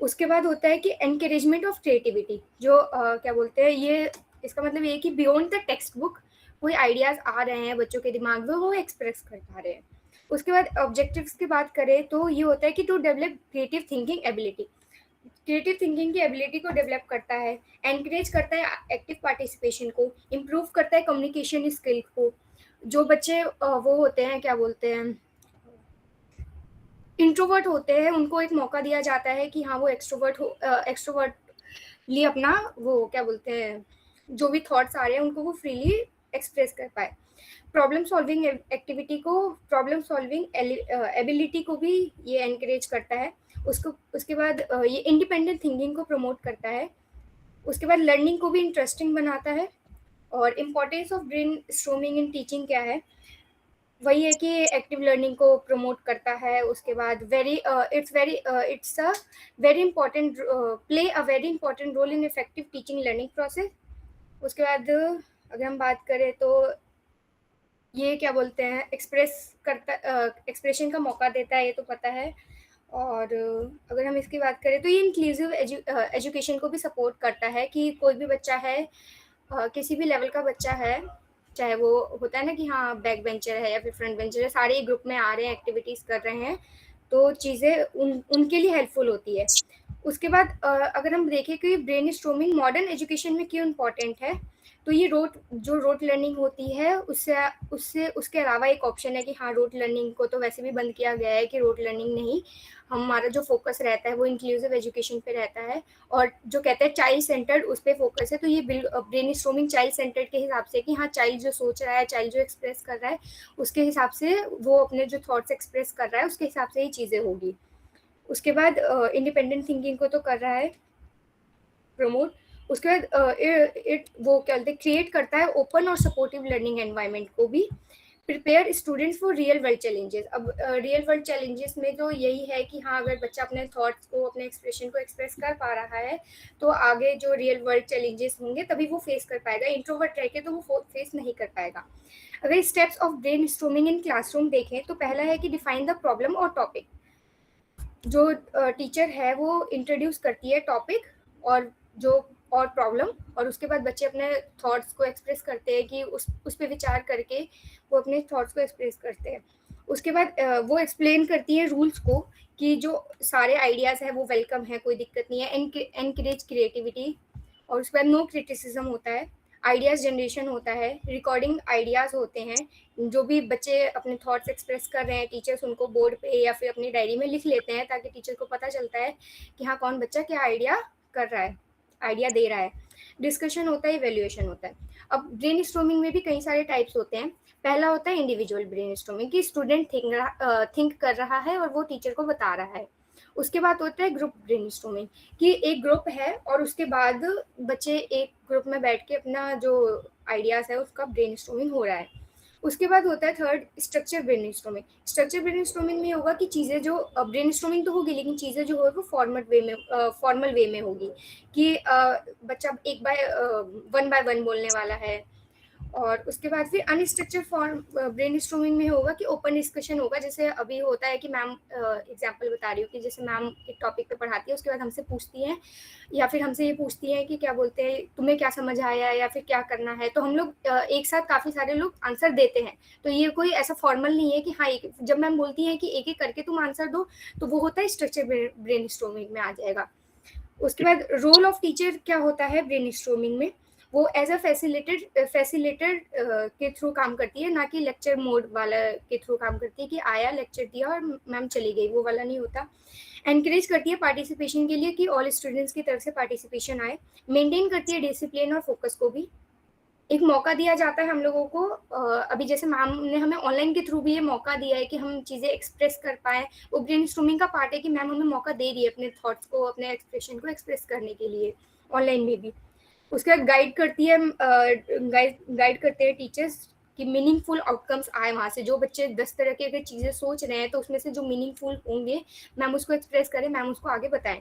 उसके बाद होता है कि एनकरेजमेंट ऑफ क्रिएटिविटी, जो क्या बोलते हैं, ये इसका मतलब ये कि बियॉन्ड द टेक्स्ट बुक कोई आइडियाज आ रहे हैं बच्चों के दिमाग में, वो एक्सप्रेस कर पा रहे हैं। उसके बाद ऑब्जेक्टिव्स की बात करें तो ये होता है कि to develop creative thinking ability, creative thinking की एबिलिटी को डेवलप करता है, एनकरेज करता है एक्टिव पार्टिसिपेशन को, इम्प्रूव करता है कम्युनिकेशन स्किल को। जो बच्चे वो होते हैं, क्या बोलते हैं, इंट्रोवर्ट होते हैं, उनको एक मौका दिया जाता है कि हाँ वो एक्सट्रोवर्टली अपना वो क्या बोलते हैं, जो भी थॉट्स आ रहे हैं उनको वो फ्रीली एक्सप्रेस कर पाए। प्रॉब्लम सॉल्विंग एक्टिविटी को, प्रॉब्लम सॉल्विंग एबिलिटी को भी ये एनकरेज करता है। उसके बाद ये इंडिपेंडेंट थिंकिंग को प्रमोट करता है। उसके बाद लर्निंग को भी इंटरेस्टिंग बनाता है। और importance of brain storming in teaching क्या है, वही है कि एक्टिव लर्निंग को प्रमोट करता है। उसके बाद it's a very important play a very important role in effective teaching learning process. उसके बाद अगर हम बात करें तो ये क्या बोलते हैं, एक्सप्रेशन का मौका देता है, ये तो पता है। और अगर हम इसकी बात करें तो ये इंक्लूसिव एजुकेशन को भी सपोर्ट करता है, कि कोई भी बच्चा है, किसी भी लेवल का बच्चा है, चाहे वो होता है ना कि हाँ बैक बेंचर है या फिर फ्रंट बेंचर है, सारे ग्रुप में आ रहे हैं, एक्टिविटीज़ कर रहे हैं, तो चीज़ें उनके लिए हेल्पफुल होती है। उसके बाद अगर हम देखें कि ब्रेन स्ट्रोमिंग मॉडर्न एजुकेशन में क्यों इम्पॉर्टेंट है, तो ये रोट लर्निंग होती है, उसके अलावा एक ऑप्शन है कि हाँ रोट लर्निंग को तो वैसे भी बंद किया गया है, कि रोट लर्निंग नहीं, हमारा जो फोकस रहता है वो इंक्लूसिव एजुकेशन पे रहता है, और जो कहते हैं चाइल्ड सेंटर्ड, उस पर फोकस है। तो ये ब्रेन स्ट्रोमिंग चाइल्ड सेंटर्ड के हिसाब से, कि हाँ चाइल्ड जो सोच रहा है, चाइल्ड जो एक्सप्रेस कर रहा है, उसके हिसाब से वो अपने जो थॉट्स एक्सप्रेस कर रहा है उसके हिसाब से ही चीज़ें होगी। उसके बाद इंडिपेंडेंट थिंकिंग को तो कर रहा है प्रमोट। उसके बाद इट वो क्या बोलते हैं, क्रिएट करता है ओपन और सपोर्टिव लर्निंग एनवायरनमेंट को भी, prepare students for real world challenges. अब रियल वर्ल्ड चैलेंजेस में तो यही है कि हाँ अगर बच्चा अपने थॉट्स को, अपने एक्सप्रेशन को एक्सप्रेस कर पा रहा है, तो आगे जो रियल वर्ल्ड चैलेंजेस होंगे तभी वो फेस कर पाएगा। इंट्रोवर्ट रह के तो वो फेस नहीं कर पाएगा। अगर steps of brain storming in classroom देखें तो पहला है कि डिफाइन द प्रॉब्लम और टॉपिक। जो टीचर है वो इंट्रोड्यूस करती है टॉपिक और प्रॉब्लम, और उसके बाद बच्चे अपने थॉट्स को एक्सप्रेस करते हैं, कि उस पर विचार करके वो अपने थॉट्स को एक्सप्रेस करते हैं। उसके बाद वो एक्सप्लेन करती है रूल्स को, कि जो सारे आइडियाज़ है वो वेलकम है, कोई दिक्कत नहीं है, एनकरेज क्रिएटिविटी। और उसके बाद नो क्रिटिसिज्म होता है, आइडियाज़ जनरेशन होता है, रिकॉर्डिंग आइडियाज़ होते हैं, जो भी बच्चे अपने थॉट्स एक्सप्रेस कर रहे हैं, टीचर्स उनको बोर्ड पे या फिर अपनी डायरी में लिख लेते हैं, ताकि टीचर को पता चलता है कि हाँ कौन बच्चा क्या आइडिया कर रहा है, आइडिया दे रहा है। डिस्कशन होता है, इवेल्युएशन होता है। अब ब्रेन स्ट्रोमिंग में भी कई सारे टाइप्स होते हैं। पहला होता है इंडिविजुअल ब्रेन स्ट्रोमिंग, कि स्टूडेंट थिंक कर रहा है और वो टीचर को बता रहा है। उसके बाद होता है ग्रुप ब्रेन स्ट्रोमिंग, कि एक ग्रुप है और उसके बाद बच्चे एक ग्रुप में बैठ के अपना जो आइडियाज़ है उसका ब्रेन स्ट्रोमिंग हो रहा है। उसके बाद होता है third structure brainstorming. Structure brainstorming में होगा कि चीज़ें जो ब्रेनस्टॉर्मिंग तो होगी लेकिन चीज़ें जो होगी वो फॉर्मल वे में होगी कि बच्चा एक बाय वन बोलने वाला है। और उसके बाद फिर अनस्ट्रक्चर फॉर्म ब्रेनस्टॉर्मिंग में होगा कि ओपन डिस्कशन होगा। जैसे अभी होता है कि मैम एग्जांपल बता रही हूँ कि जैसे मैम एक टॉपिक पे पढ़ाती है, उसके बाद हमसे पूछती हैं या फिर हमसे ये पूछती हैं कि क्या बोलते हैं तुम्हें क्या समझ आया या फिर क्या करना है, तो हम लोग एक साथ काफ़ी सारे लोग आंसर देते हैं। तो ये कोई ऐसा फॉर्मल नहीं है कि हाँ जब मैम बोलती हैं कि एक एक करके तुम आंसर दो, तो वो होता है स्ट्रक्चर ब्रेनस्टॉर्मिंग में आ जाएगा। उसके बाद रोल ऑफ टीचर क्या होता है ब्रेनस्टॉर्मिंग में, वो एज अ फैसिलिटेटर के थ्रू काम करती है, ना कि लेक्चर मोड वाला के थ्रू काम करती है कि आया लेक्चर दिया और मैम चली गई, वो वाला नहीं होता। एनकरेज करती है पार्टिसिपेशन के लिए कि ऑल स्टूडेंट्स की तरफ से पार्टिसिपेशन आए। मेंटेन करती है डिसिप्लिन और फोकस को भी। एक मौका दिया जाता है हम लोगों को, अभी जैसे मैम ने हमें ऑनलाइन के थ्रू भी ये मौका दिया है कि हम चीज़ें एक्सप्रेस कर पाएँ। वो ब्रेनस्टॉर्मिंग का पार्ट है कि मैम हमें मौका दे रही है अपने थॉट्स को, अपने एक्सप्रेशन को एक्सप्रेस करने के लिए ऑनलाइन में भी। उसके बाद गाइड करते हैं टीचर्स कि मीनिंगफुल आउटकम्स आए वहाँ से। जो बच्चे 10 तरह की अगर चीज़ें सोच रहे हैं तो उसमें से जो मीनिंगफुल होंगे मैम उसको एक्सप्रेस करें, मैम उसको आगे बताएं।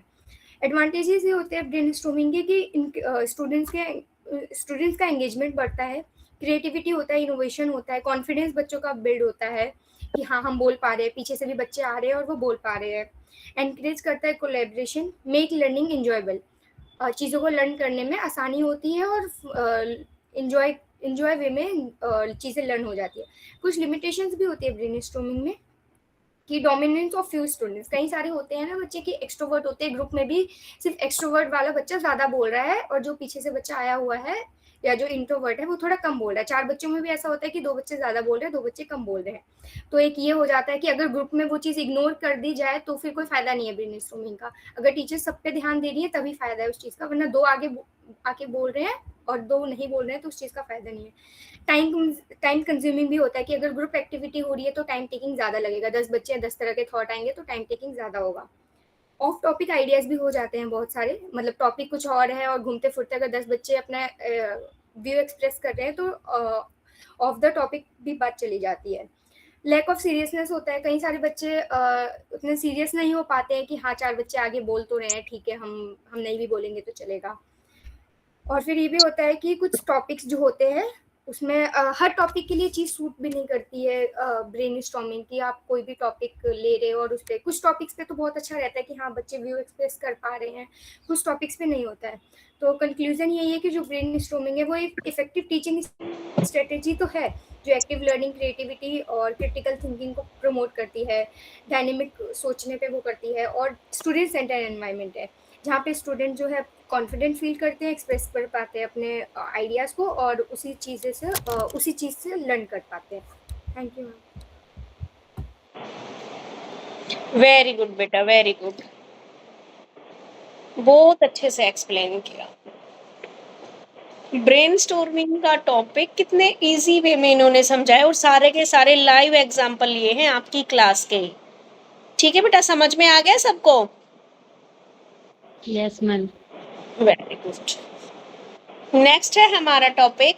एडवांटेजेस ये होते हैं ब्रेनस्टॉर्मिंग के कि स्टूडेंट्स का एंगेजमेंट बढ़ता है, क्रिएटिविटी होता है, इनोवेशन होता है, कॉन्फिडेंस बच्चों का बिल्ड होता है कि हाँ हम बोल पा रहे हैं, पीछे से भी बच्चे आ रहे हैं और वो बोल पा रहे हैं। एनकरेज करता है कोलेब्रेशन, मेक लर्निंग इंजॉयबल, चीज़ों को लर्न करने में आसानी होती है और इंजॉय वे में चीज़ें लर्न हो जाती है। कुछ लिमिटेशंस भी होती है ब्रेनस्टॉर्मिंग में कि डोमिनेंस ऑफ फ्यू स्टूडेंट्स, कई सारे होते हैं ना बच्चे कि एक्सट्रोवर्ट होते हैं, ग्रुप में भी सिर्फ एक्सट्रोवर्ट वाला बच्चा ज़्यादा बोल रहा है और जो पीछे से बच्चा आया हुआ है या जो इंट्रोवर्ट है वो थोड़ा कम बोल रहा है। 4 बच्चों में भी ऐसा होता है कि 2 बच्चे ज़्यादा बोल रहे हैं, 2 बच्चे कम बोल रहे हैं। तो एक ये हो जाता है कि अगर ग्रुप में वो चीज़ इग्नोर कर दी जाए तो फिर कोई फ़ायदा नहीं है ब्रेनस्टॉर्मिंग का। अगर टीचर सब पे ध्यान दे रही है तभी फ़ायदा है उस चीज़ का, वरना 2 आके बोल रहे हैं और 2 नहीं बोल रहे हैं तो उस चीज़ का फ़ायदा नहीं है। टाइम कंज्यूमिंग भी होता है कि अगर ग्रुप एक्टिविटी हो रही है तो टाइम टेकिंग ज़्यादा लगेगा। 10 बच्चे हैं, 10 तरह के थॉट आएंगे तो टाइम टेकिंग ज़्यादा होगा। ऑफ टॉपिक आइडियाज़ भी हो जाते हैं बहुत सारे, मतलब टॉपिक कुछ और है और घूमते फिरते अगर 10 बच्चे अपना व्यू एक्सप्रेस कर रहे हैं तो ऑफ द टॉपिक भी बात चली जाती है। लैक ऑफ सीरियसनेस होता है, कई सारे बच्चे उतने सीरियस नहीं हो पाते हैं कि हाँ 4 बच्चे आगे बोल तो रहे हैं, ठीक है हम नहीं भी बोलेंगे तो चलेगा। और फिर ये भी होता है कि कुछ टॉपिक्स जो होते हैं उसमें हर टॉपिक के लिए चीज़ सूट भी नहीं करती है ब्रेनस्टॉर्मिंग की। आप कोई भी टॉपिक ले रहे हो और उस पर कुछ टॉपिक्स पे तो बहुत अच्छा रहता है कि हाँ बच्चे व्यू एक्सप्रेस कर पा रहे हैं, कुछ टॉपिक्स पे नहीं होता है। तो कंक्लूजन यही है कि जो ब्रेनस्टॉर्मिंग है वो एक इफेक्टिव टीचिंग स्ट्रेटेजी तो है जो एक्टिव लर्निंग, क्रिएटिविटी और क्रिटिकल थिंकिंग को प्रमोट करती है, डायनेमिक सोचने पे वो करती है और स्टूडेंट सेंटर एनवायरनमेंट है जहाँ पे स्टूडेंट जो है कॉन्फिडेंट फील करते हैं, एक्सप्रेस कर पाते हैं अपने आइडियाज़ को और उसी चीज़ से लर्न कर पाते हैं। Thank you ma'am. Very good बेटा, वेरी गुड, बहुत अच्छे से एक्सप्लेन किया। ब्रेनस्टॉर्मिंग का टॉपिक कितने इजी वे में इन्होंने समझाया और सारे के सारे लाइव एग्जांपल लिए हैं आपकी क्लास के। ठीक है बेटा, समझ में आ गया सबको? Yes ma'am. Very good. Next है हमारा टॉपिक।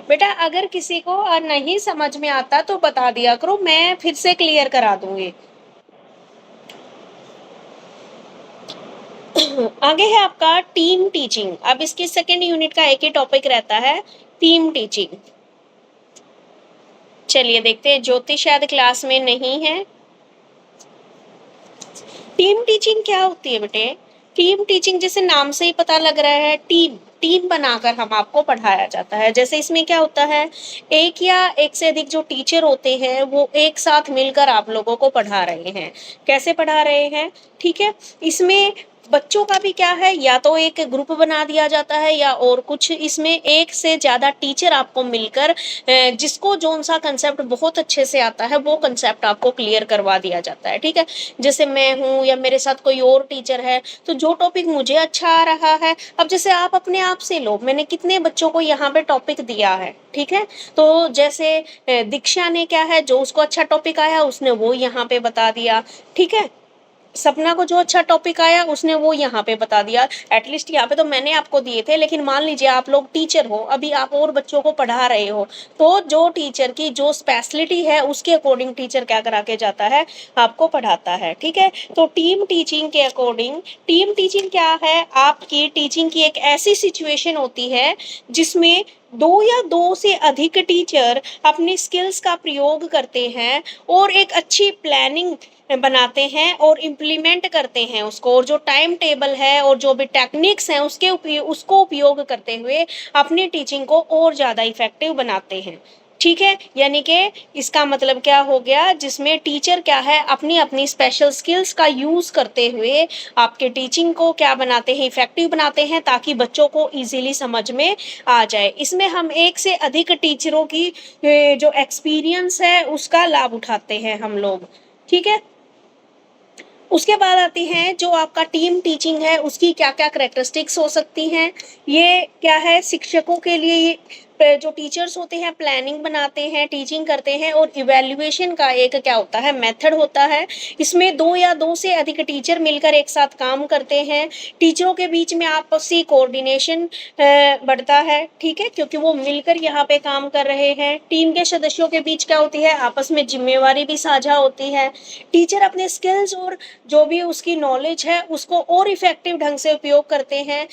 बेटा अगर किसी को नहीं समझ में आता तो बता दिया करो, मैं फिर से क्लियर करा दूंगी। आगे है आपका टीम टीचिंग। अब इसकी सेकेंड यूनिट का एक ही टॉपिक रहता है, टीम टीचिंग। चलिए देखते हैं, ज्योति शायद क्लास में नहीं है। टीम टीचिंग क्या होती है बेटे? टीम टीचिंग जैसे नाम से ही पता लग रहा है, टीम बनाकर हम आपको पढ़ाया जाता है। जैसे इसमें क्या होता है, एक या एक से अधिक जो टीचर होते हैं वो एक साथ मिलकर आप लोगों को पढ़ा रहे हैं। कैसे पढ़ा रहे हैं? ठीक है, इसमें बच्चों का भी क्या है, या तो एक ग्रुप बना दिया जाता है या और कुछ, इसमें एक से ज्यादा टीचर आपको मिलकर जिसको जोन सा कंसेप्ट बहुत अच्छे से आता है वो कंसेप्ट आपको क्लियर करवा दिया जाता है। ठीक है, जैसे मैं हूँ या मेरे साथ कोई और टीचर है, तो जो टॉपिक मुझे अच्छा आ रहा है, अब जैसे आप अपने आप से लो, मैंने कितने बच्चों को यहाँ पे टॉपिक दिया है। ठीक है, तो जैसे दीक्षा ने क्या है, जो उसको अच्छा टॉपिक आया उसने वो यहाँ पे बता दिया। ठीक है, सपना को जो अच्छा टॉपिक आया उसने वो यहाँ पे बता दिया। एटलीस्ट यहाँ पे तो मैंने आपको दिए थे, लेकिन मान लीजिए आप लोग टीचर हो, अभी आप और बच्चों को पढ़ा रहे हो, तो जो टीचर की जो स्पेशलिटी है उसके अकॉर्डिंग टीचर क्या करा के जाता है, आपको पढ़ाता है। ठीक है, तो टीम टीचिंग के अकॉर्डिंग, टीम टीचिंग क्या है, आपकी टीचिंग की एक ऐसी सिचुएशन होती है जिसमें दो या दो से अधिक टीचर अपनी स्किल्स का प्रयोग करते हैं और एक अच्छी प्लानिंग बनाते हैं और इम्प्लीमेंट करते हैं उसको, और जो टाइम टेबल है और जो भी टेक्निक्स हैं उसको उपयोग करते हुए अपनी टीचिंग को और ज़्यादा इफेक्टिव बनाते हैं। ठीक है, यानी कि इसका मतलब क्या हो गया, जिसमें टीचर क्या है अपनी अपनी स्पेशल स्किल्स का यूज़ करते हुए आपके टीचिंग को क्या बनाते हैं, इफेक्टिव बनाते हैं, ताकि बच्चों को इजीली समझ में आ जाए। इसमें हम एक से अधिक टीचरों की जो एक्सपीरियंस है उसका लाभ उठाते हैं हम लोग। ठीक है, उसके बाद आती हैं जो आपका टीम टीचिंग है उसकी क्या क्या करेक्टरिस्टिक्स हो सकती हैं। ये क्या है, शिक्षकों के लिए ये जो टीचर्स होते हैं प्लानिंग बनाते हैं, टीचिंग करते हैं, और इवैल्यूएशन का एक क्या होता है, मेथड होता है। इसमें दो या दो से अधिक टीचर मिलकर एक साथ काम करते हैं। टीचरों के बीच में आपसी कोऑर्डिनेशन बढ़ता है। ठीक है, क्योंकि वो मिलकर यहाँ पे काम कर रहे हैं। टीम के सदस्यों के बीच क्या होती है, आपस में जिम्मेवारी भी साझा होती है। टीचर अपने स्किल्स और जो भी उसकी नॉलेज है उसको और इफेक्टिव ढंग से उपयोग करते हैं।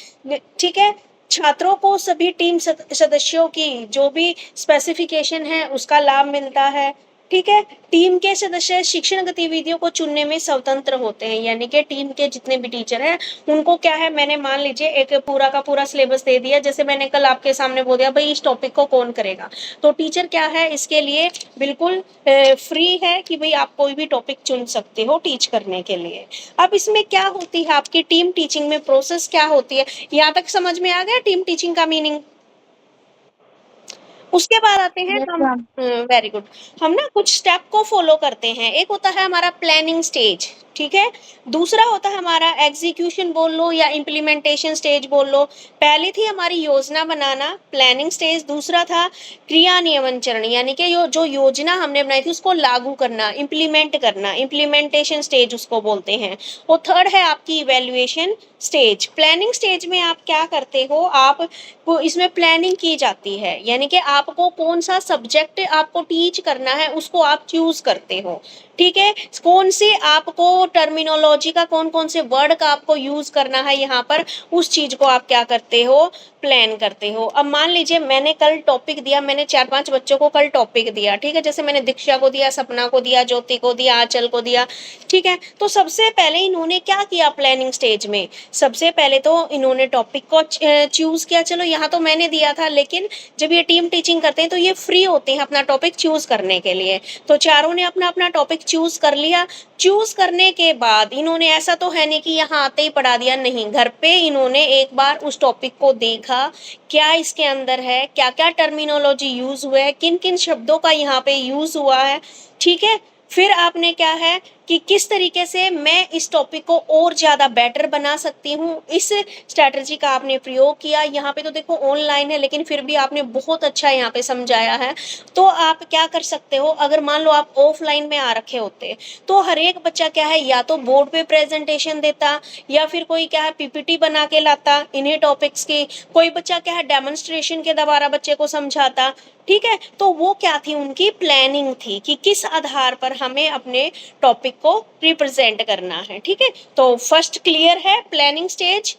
ठीक है, छात्रों को सभी टीम सदस्यों की जो भी स्पेसिफिकेशन है उसका लाभ मिलता है। ठीक है, टीम के सदस्य शिक्षण गतिविधियों को चुनने में स्वतंत्र होते हैं, यानी कि टीम के जितने भी टीचर हैं उनको क्या है, मैंने मान लीजिए एक पूरा का पूरा सिलेबस दे दिया, जैसे मैंने कल आपके सामने बोल दिया भाई इस टॉपिक को कौन करेगा, तो टीचर क्या है इसके लिए बिल्कुल फ्री है कि भाई आप कोई भी टॉपिक चुन सकते हो टीच करने के लिए। अब इसमें क्या होती है आपकी टीम टीचिंग में प्रोसेस क्या होती है, यहाँ तक समझ में आ गया टीम टीचिंग का मीनिंग। उसके बाद आते हैं यस हम, मैम। वेरी गुड, हम ना कुछ स्टेप को फॉलो करते हैं। एक होता है हमारा प्लानिंग स्टेज, ठीक है, दूसरा होता है हमारा एग्जीक्यूशन बोल लो या इम्प्लीमेंटेशन स्टेज बोल लो। पहली थी हमारी योजना बनाना, प्लानिंग स्टेज, दूसरा था क्रियान्वयन चरण, यानी कि जो योजना हमने बनाई थी उसको लागू करना, इम्प्लीमेंट करना, इम्प्लीमेंटेशन स्टेज उसको बोलते हैं। और थर्ड है आपकी इवेल्युएशन स्टेज। प्लानिंग स्टेज में आप क्या करते हो, आप को इसमें प्लानिंग की जाती है, यानी कि आपको कौन सा सब्जेक्ट आपको टीच करना है उसको आप चूज करते हो। ठीक है, कौन सी आपको टर्मिनोलॉजी का कौन कौन से वर्ड का आपको यूज करना है यहाँ पर, उस चीज को आप क्या करते हो, प्लान करते हो। अब मान लीजिए मैंने कल टॉपिक दिया, मैंने 4-5 बच्चों को कल टॉपिक दिया, ठीक है, जैसे मैंने दीक्षा को दिया, सपना को दिया, ज्योति को दिया, आंचल को दिया। ठीक है, तो सबसे पहले इन्होंने क्या किया प्लानिंग स्टेज में, सबसे पहले तो इन्होंने टॉपिक को चूज किया। चलो यहाँ तो मैंने दिया था, लेकिन जब ये टीम टीचिंग करते हैं तो ये फ्री होते हैं अपना टॉपिक चूज करने के लिए। तो चारों ने अपना अपना टॉपिक चूज कर लिया। चूज करने के बाद इन्होंने, ऐसा तो है नहीं कि यहाँ आते ही पढ़ा दिया, नहीं, घर पे इन्होंने एक बार उस टॉपिक को देखा, क्या इसके अंदर है, क्या क्या टर्मिनोलॉजी यूज हुआ है, किन किन शब्दों का यहाँ पे यूज हुआ है। ठीक है, फिर आपने क्या है कि किस तरीके से मैं इस टॉपिक को और ज़्यादा बेटर बना सकती हूँ, इस स्ट्रैटेजी का आपने प्रयोग किया। यहाँ पे तो देखो ऑनलाइन है, लेकिन फिर भी आपने बहुत अच्छा यहाँ पे समझाया है। तो आप क्या कर सकते हो, अगर मान लो आप ऑफलाइन में आ रखे होते तो हर एक बच्चा क्या है, या तो बोर्ड पे प्रेजेंटेशन देता, या फिर कोई क्या है पीपीटी बना के लाता इन्हीं टॉपिक्स की, कोई बच्चा क्या है डेमोन्स्ट्रेशन के द्वारा बच्चे को समझाता। ठीक है, तो वो क्या थी, उनकी प्लानिंग थी कि किस आधार पर हमें अपने टॉपिक को रिप्रेजेंट करना है। ठीक है, तो फर्स्ट क्लियर है प्लानिंग स्टेज।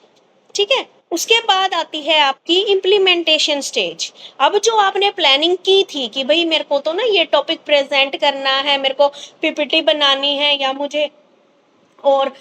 ठीक है, उसके बाद आती है आपकी इम्प्लीमेंटेशन स्टेज। अब जो आपने प्लानिंग की थी कि भाई मेरे को तो ना ये टॉपिक प्रेजेंट करना है, मेरे को पीपीटी बनानी है, या मुझे और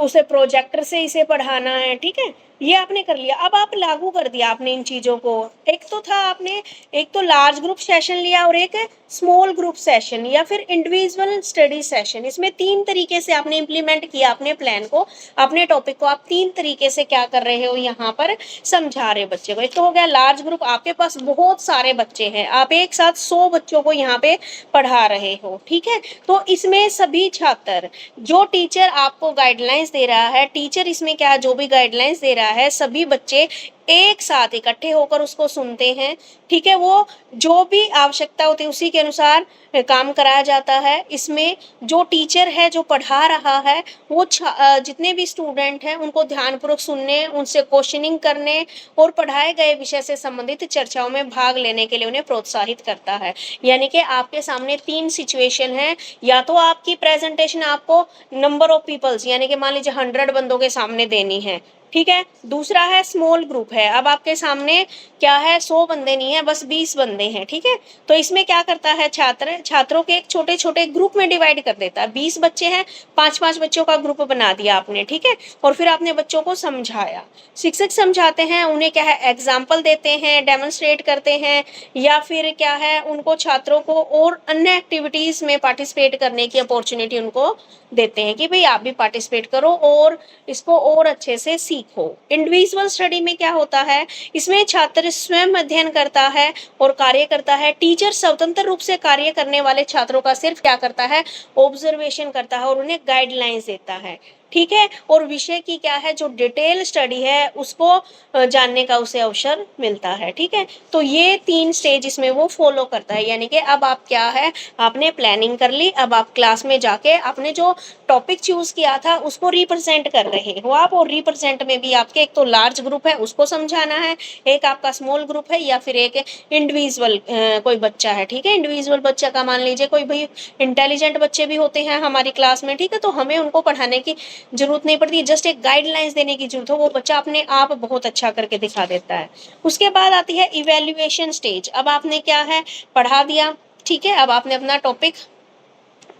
उसे प्रोजेक्टर से इसे पढ़ाना है। ठीक है, ये आपने कर लिया। अब आप लागू कर दिया आपने इन चीजों को। एक तो था आपने, एक तो लार्ज ग्रुप सेशन लिया और एक स्मॉल ग्रुप सेशन या फिर इंडिविजुअल स्टडी सेशन। इसमें 3 तरीके से आपने इम्प्लीमेंट किया अपने प्लान को, अपने टॉपिक को आप 3 तरीके से क्या कर रहे हो, यहाँ पर समझा रहे हो बच्चे को। एक तो हो गया लार्ज ग्रुप, आपके पास बहुत सारे बच्चे हैं, आप एक साथ 100 बच्चों को यहाँ पे पढ़ा रहे हो। ठीक है, तो इसमें सभी छात्र, जो टीचर आपको गाइडलाइंस दे रहा है, टीचर इसमें क्या जो भी गाइडलाइंस दे रहा है, सभी बच्चे एक साथ इकट्ठे होकर उसको सुनते हैं, ठीक है। वो जो भी आवश्यकता होती है उसी के अनुसार काम कराया जाता है। इसमें जो टीचर है जो पढ़ा रहा है वो जितने भी स्टूडेंट हैं उनको ध्यानपूर्वक सुनने, उनसे क्वेश्चनिंग करने और पढ़ाए गए विषय से संबंधित चर्चाओं में भाग लेने के लिए उन्हें प्रोत्साहित करता है। यानी कि आपके सामने 3 सिचुएशन है, या तो आपकी प्रेजेंटेशन आपको नंबर ऑफ पीपल्स यानी कि मान लीजिए 100 बंदों के सामने देनी है, ठीक है। दूसरा है स्मॉल ग्रुप है, अब आपके सामने क्या है 100 बंदे नहीं है, बस 20 बंदे हैं, ठीक है। तो इसमें क्या करता है छात्रों के एक छोटे छोटे ग्रुप में डिवाइड कर देता है। 20 बच्चे हैं, 5-5 बच्चों का ग्रुप बना दिया आपने, ठीक है। और फिर आपने बच्चों को समझाया, शिक्षक समझाते हैं, उन्हें क्या है एग्जाम्पल देते हैं, डेमोन्स्ट्रेट करते हैं, या फिर क्या है उनको छात्रों को और अन्य एक्टिविटीज में पार्टिसिपेट करने की अपॉर्चुनिटी उनको देते हैं कि भाई आप भी पार्टिसिपेट करो और इसको और अच्छे से सीखो। इंडिविजुअल स्टडी में क्या होता है, इसमें छात्र स्वयं अध्ययन करता है और कार्य करता है। टीचर स्वतंत्र रूप से कार्य करने वाले छात्रों का सिर्फ क्या करता है, ऑब्जर्वेशन करता है और उन्हें गाइडलाइंस देता है, ठीक है। और विषय की क्या है जो डिटेल स्टडी है उसको जानने का उसे अवसर मिलता है, ठीक है। तो ये 3 स्टेज इसमें वो फॉलो करता है। यानी कि अब आप क्या है, आपने प्लानिंग कर ली, अब आप क्लास में जाके आपने जो टॉपिक चूज किया था उसको रिप्रेजेंट कर रहे हो आप, और रिप्रेजेंट में भी आपके एक तो लार्ज ग्रुप है उसको समझाना है, एक आपका स्मॉल ग्रुप है, या फिर एक इंडिविजुअल कोई बच्चा है, ठीक है। इंडिविजुअल बच्चा का मान लीजिए कोई भाई इंटेलिजेंट बच्चे भी होते हैं हमारी क्लास में, ठीक है, तो हमें उनको पढ़ाने की जरूरत नहीं पड़ती, जस्ट एक गाइडलाइंस देने की जरूरत हो, वो बच्चा अपने आप बहुत अच्छा करके दिखा देता है। उसके बाद आती है इवैल्यूएशन स्टेज। अब आपने क्या है पढ़ा दिया, ठीक है, अब आपने अपना टॉपिक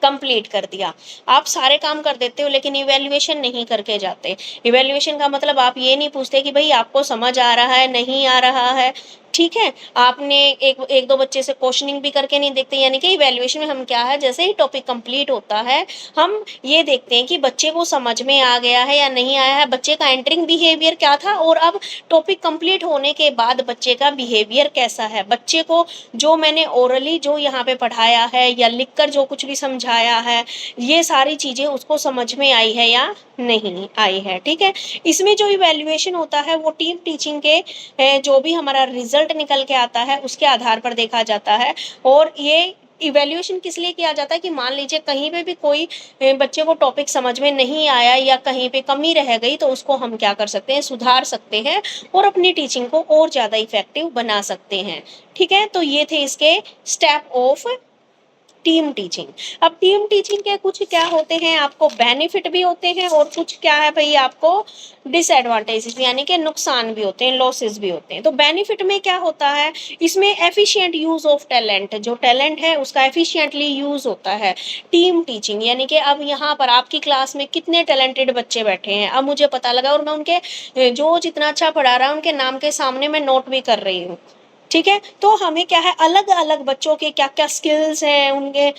कंप्लीट कर दिया, आप सारे काम कर देते हो लेकिन इवैल्यूएशन नहीं करके जाते। इवैल्यूएशन का मतलब आप ये नहीं पूछते कि भाई आपको समझ आ रहा है नहीं आ रहा है, ठीक है। आपने एक दो बच्चे से क्वेश्चनिंग भी करके नहीं देखते। यानी कि इवैल्यूएशन में हम क्या है, जैसे ही टॉपिक कंप्लीट होता है हम ये देखते हैं कि बच्चे को समझ में आ गया है या नहीं आया है, बच्चे का एंटरिंग बिहेवियर क्या था, और अब टॉपिक कंप्लीट होने के बाद बच्चे का बिहेवियर कैसा है, बच्चे को जो मैंने ओरली जो यहाँ पे पढ़ाया है या लिखकर जो कुछ भी समझाया है ये सारी चीजें उसको समझ में आई है या नहीं आई है, ठीक है। इसमें जो इवैल्यूएशन होता है वो टीम टीचिंग के जो भी हमारा रिजल्ट निकल के आता है उसके आधार पर देखा जाता है। और ये इवैल्यूएशन किस लिए किया जाता है कि मान लीजिए कहीं पे भी कोई बच्चे को टॉपिक समझ में नहीं आया या कहीं पे कमी रह गई तो उसको हम क्या कर सकते हैं, सुधार सकते हैं और अपनी टीचिंग को और ज्यादा इफेक्टिव बना सकते हैं, ठीक है। तो ये थे इसके स्टेप ऑफ टीम टीचिंग। अब टीम टीचिंग के कुछ क्या होते हैं, आपको बेनिफिट भी होते हैं और कुछ क्या है भाई आपको डिसएडवांटेजेस यानी कि नुकसान भी होते हैं, लॉसेस भी होते हैं। तो बेनिफिट में क्या होता है, इसमें एफिशिएंट यूज ऑफ टैलेंट, जो टैलेंट है उसका एफिशिएंटली यूज होता है। टीम टीचिंग यानी कि अब यहाँ पर आपकी क्लास में कितने टैलेंटेड बच्चे बैठे हैं, अब मुझे पता लगा और मैं उनके जो जितना अच्छा पढ़ा रहा है उनके नाम के सामने मैं नोट भी कर रही हूँ, ठीक है। तो हमें क्या है अलग अलग बच्चों के क्या क्या स्किल्स हैं उनके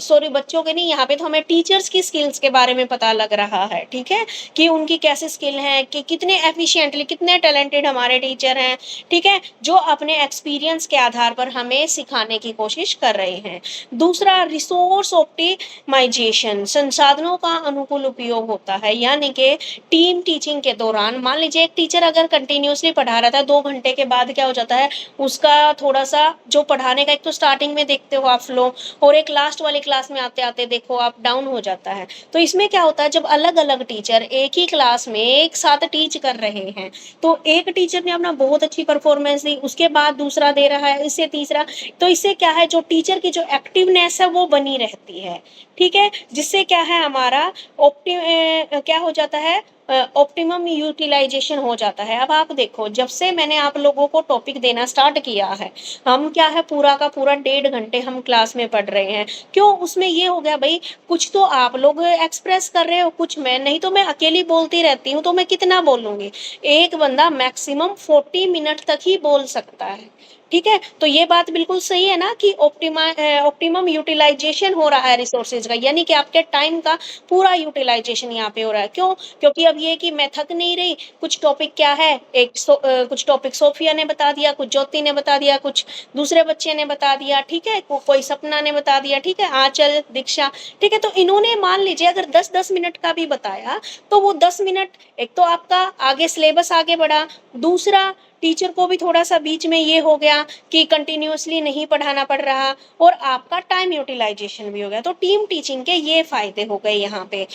सॉरी बच्चों के नहीं, यहाँ पे तो हमें टीचर्स की स्किल्स के बारे में पता लग रहा है, ठीक है, कि उनकी कैसे स्किल है, कि कितने एफिशिएंटली कितने टैलेंटेड हमारे टीचर हैं, ठीक है, जो अपने एक्सपीरियंस के आधार पर हमें सिखाने की कोशिश कर रहे हैं। दूसरा रिसोर्स ऑप्टिमाइजेशन, संसाधनों का अनुकूल उपयोग होता है। यानी कि टीम टीचिंग के दौरान मान लीजिए एक टीचर अगर कंटिन्यूसली पढ़ा रहा था 2 घंटे के बाद क्या हो जाता है उसका थोड़ा सा जो पढ़ाने का एक तो स्टार्टिंग में देखते हो आप फ्लो और एक लास्ट वाली क्लास में आते आते देखो आप डाउन हो जाता है। तो इसमें क्या होता है जब अलग अलग टीचर एक ही क्लास में एक साथ टीच कर रहे हैं तो एक टीचर ने अपना बहुत अच्छी परफॉर्मेंस दी उसके बाद दूसरा दे रहा है इससे तीसरा, तो इससे क्या है जो टीचर की जो एक्टिवनेस है वो बनी रहती है, ठीक है, जिससे क्या है हमारा क्या हो जाता है ऑप्टिमम यूटिलाइजेशन हो जाता है। अब आप देखो जब से मैंने आप लोगों को टॉपिक देना स्टार्ट किया है हम क्या है पूरा का पूरा 1.5 घंटे हम क्लास में पढ़ रहे हैं। क्यों, उसमें ये हो गया भाई कुछ तो आप लोग एक्सप्रेस कर रहे हो कुछ मैं, नहीं तो मैं अकेली बोलती रहती हूँ तो मैं कितना बोलूंगी। एक बंदा मैक्सिमम 40 मिनट तक ही बोल सकता है, ठीक है। तो ये बात बिल्कुल सही है ना कि ऑप्टिमम यूटिलाइजेशन हो रहा है रिसोर्सेज का, यानी कि आपके टाइम का पूरा यूटिलाइजेशन यहाँ पे हो रहा है। क्यों, क्योंकि अब ये कि मैं थक नहीं रही, कुछ टॉपिक क्या है कुछ टॉपिक सोफिया ने बता दिया, कुछ ज्योति ने बता दिया, कुछ दूसरे बच्चे ने बता दिया, ठीक है, कोई सपना ने बता दिया, ठीक है, आंचल दीक्षा, ठीक है। तो इन्होंने मान लीजिए अगर 10-10 मिनट का भी बताया तो वो 10 मिनट एक तो आपका आगे सिलेबस आगे बढ़ा, दूसरा, टीचर को भी थोड़ा सा बीच में ये हो गया कि कंटिन्यूअसली नहीं पढ़ाना पड़ रहा और आपका टाइम यूटिलाइजेशन भी हो गया। तो टीम टीचिंग के ये फायदे हो गए यहाँ पे।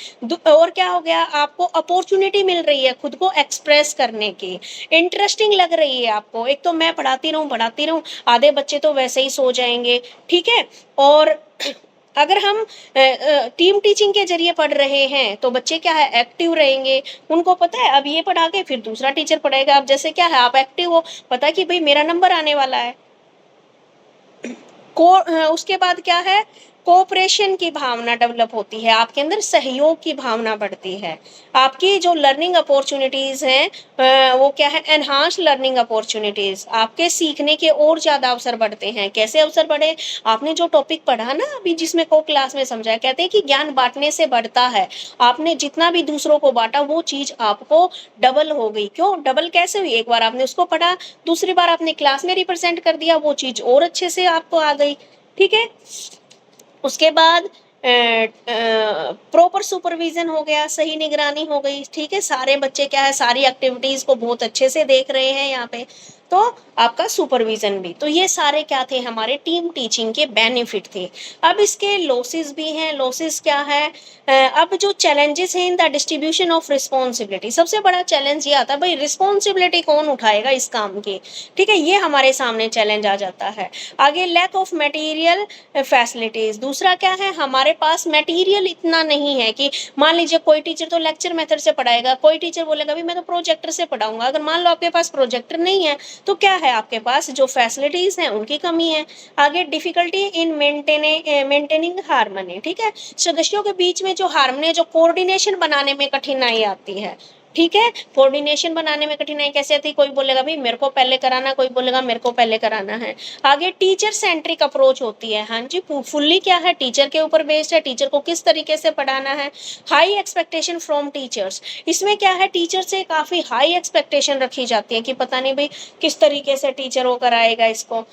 और क्या हो गया, आपको अपॉर्चुनिटी मिल रही है खुद को एक्सप्रेस करने की, इंटरेस्टिंग लग रही है आपको। एक तो मैं पढ़ाती रहूं, आधे बच्चे तो वैसे ही सो जाएंगे, ठीक है। और अगर हम टीम टीचिंग के जरिए पढ़ रहे हैं तो बच्चे क्या है, एक्टिव रहेंगे। उनको पता है अब ये पढ़ा के फिर दूसरा टीचर पढ़ाएगा। अब जैसे क्या है, आप एक्टिव हो, पता है कि भाई मेरा नंबर आने वाला है। उसके बाद क्या है, कोऑपरेशन की भावना डेवलप होती है, आपके अंदर सहयोग की भावना बढ़ती है। आपकी जो लर्निंग अपॉर्चुनिटीज हैं वो क्या है, एनहांस लर्निंग अपॉर्चुनिटीज, आपके सीखने के और ज्यादा अवसर बढ़ते हैं। कैसे अवसर बढ़े, आपने जो टॉपिक पढ़ा ना अभी, जिसमें को क्लास में समझाया, कहते हैं कि ज्ञान बांटने से बढ़ता है। आपने जितना भी दूसरों को बांटा वो चीज आपको डबल हो गई। क्यों डबल, कैसे हुई, एक बार आपने उसको पढ़ा, दूसरी बार आपने क्लास में रिप्रेजेंट कर दिया, वो चीज और अच्छे से आपको आ गई, ठीक है। उसके बाद प्रॉपर सुपरविजन हो गया, सही निगरानी हो गई, ठीक है। सारे बच्चे क्या है, सारी एक्टिविटीज को बहुत अच्छे से देख रहे हैं यहाँ पे, तो आपका सुपरविजन भी। तो ये सारे क्या थे, हमारे टीम टीचिंग के बेनिफिट थे। अब इसके लॉसेस भी हैं। लॉसेस क्या है, अब जो चैलेंजेस हैं in the distribution of responsibility, सबसे बड़ा चैलेंज ये आता है भाई रिस्पॉन्सिबिलिटी कौन उठाएगा इस काम की, ठीक है, ये हमारे सामने चैलेंज आ जाता है। आगे लैक ऑफ मटेरियल फैसिलिटीज, दूसरा क्या है, हमारे पास मटेरियल इतना नहीं है कि मान लीजिए कोई टीचर तो लेक्चर मेथड से पढ़ाएगा, कोई टीचर बोलेगा भी मैं तो प्रोजेक्टर से पढ़ाऊंगा। अगर मान लो आपके पास प्रोजेक्टर नहीं है तो क्या है, आपके पास जो फैसिलिटीज हैं उनकी कमी है। आगे डिफिकल्टी इन मेंटेनिंग हार्मनी, ठीक है, सदस्यों के बीच में जो हार्मनी, जो कोऑर्डिनेशन बनाने में कठिनाई आती है, ठीक है। कोऑर्डिनेशन बनाने में कठिनाई कैसे आती है, कोई बोलेगा भाई मेरे को पहले कराना, कोई बोलेगा मेरे को पहले कराना है। आगे टीचर सेंट्रिक अप्रोच होती है, हाँ जी, फुल्ली क्या है, टीचर के ऊपर बेस्ड है, टीचर को किस तरीके से पढ़ाना है। हाई एक्सपेक्टेशन फ्रॉम टीचर्स, इसमें क्या है, टीचर से काफी हाई एक्सपेक्टेशन रखी जाती है कि पता नहीं भाई किस तरीके से टीचर वो कराएगा इसको।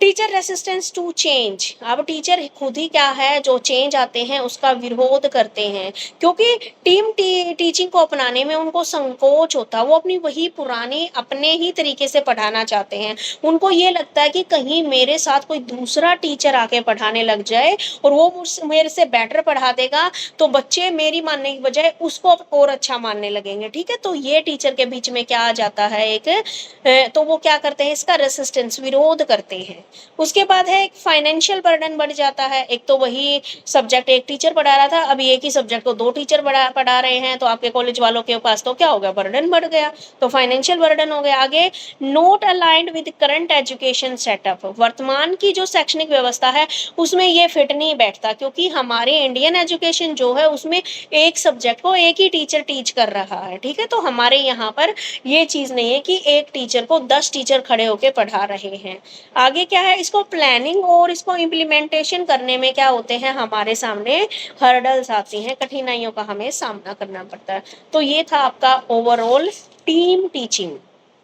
टीचर रेसिस्टेंस टू चेंज, अब टीचर खुद ही क्या है, जो चेंज आते हैं उसका विरोध करते हैं, क्योंकि टीचिंग को अपनाने में उनको संकोच होता है। वो अपनी वही पुरानी अपने ही तरीके से पढ़ाना चाहते हैं। उनको ये लगता है कि कहीं मेरे साथ कोई दूसरा टीचर आके पढ़ाने लग जाए और वो मेरे से बेटर पढ़ा देगा तो बच्चे मेरी मानने की बजाय उसको और अच्छा मानने लगेंगे, ठीक है। तो ये टीचर के बीच में क्या आ जाता है, एक तो वो क्या करते हैं, इसका रेसिस्टेंस, विरोध करते हैं। उसके बाद है फाइनेंशियल बर्डन बढ़ जाता है। एक तो वही सब्जेक्ट एक टीचर पढ़ा रहा था, अभी एक ही सब्जेक्ट को दो टीचर पढ़ा रहे हैं, तो आपके कॉलेज वालों के पास तो क्या हो गया, बर्डन बढ़ गया, तो फाइनेंशियल बर्डन हो गया। आगे not aligned with current education setup, वर्तमान की जो शैक्षणिक व्यवस्था है उसमें ये फिट नहीं बैठता, क्योंकि हमारे इंडियन एजुकेशन जो है उसमें एक सब्जेक्ट को एक ही टीचर टीच कर रहा है, ठीक है। तो हमारे यहाँ पर ये चीज नहीं है कि एक टीचर को 10 टीचर खड़े होकर पढ़ा रहे हैं। आगे क्या है, इसको प्लानिंग और इसको इम्प्लीमेंटेशन करने में क्या होते हैं, हमारे सामने हर्डल्स आती हैं, कठिनाइयों का हमें सामना करना पड़ता है। तो ये था आपका ओवरऑल टीम टीचिंग,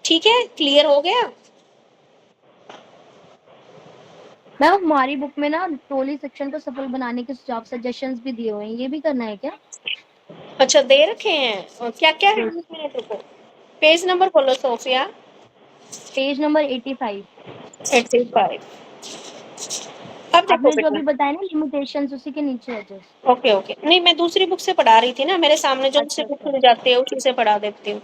ठीक है, क्लियर हो गया। मैम हमारी बुक में ना टोली सेक्शन को सफल बनाने के सुझाव सजेशंस भी दिए हुए हैं, ये भी करना है क्या? अच्छा दे रखे हैं, क्या क्या है, पेज नंबर बोलो सोफिया। Page number 85। 85। अब देखो आपने जो बेटा, अभी बताया ना लिमिटेशंस, उसी के नीचे है जस्ट। ओके ओके, नहीं मैं दूसरी बुक से पढ़ा रही थी ना, मेरे सामने जो अच्छा बुक अच्छा मिल जाती है उसी से पढ़ा देती हूँ।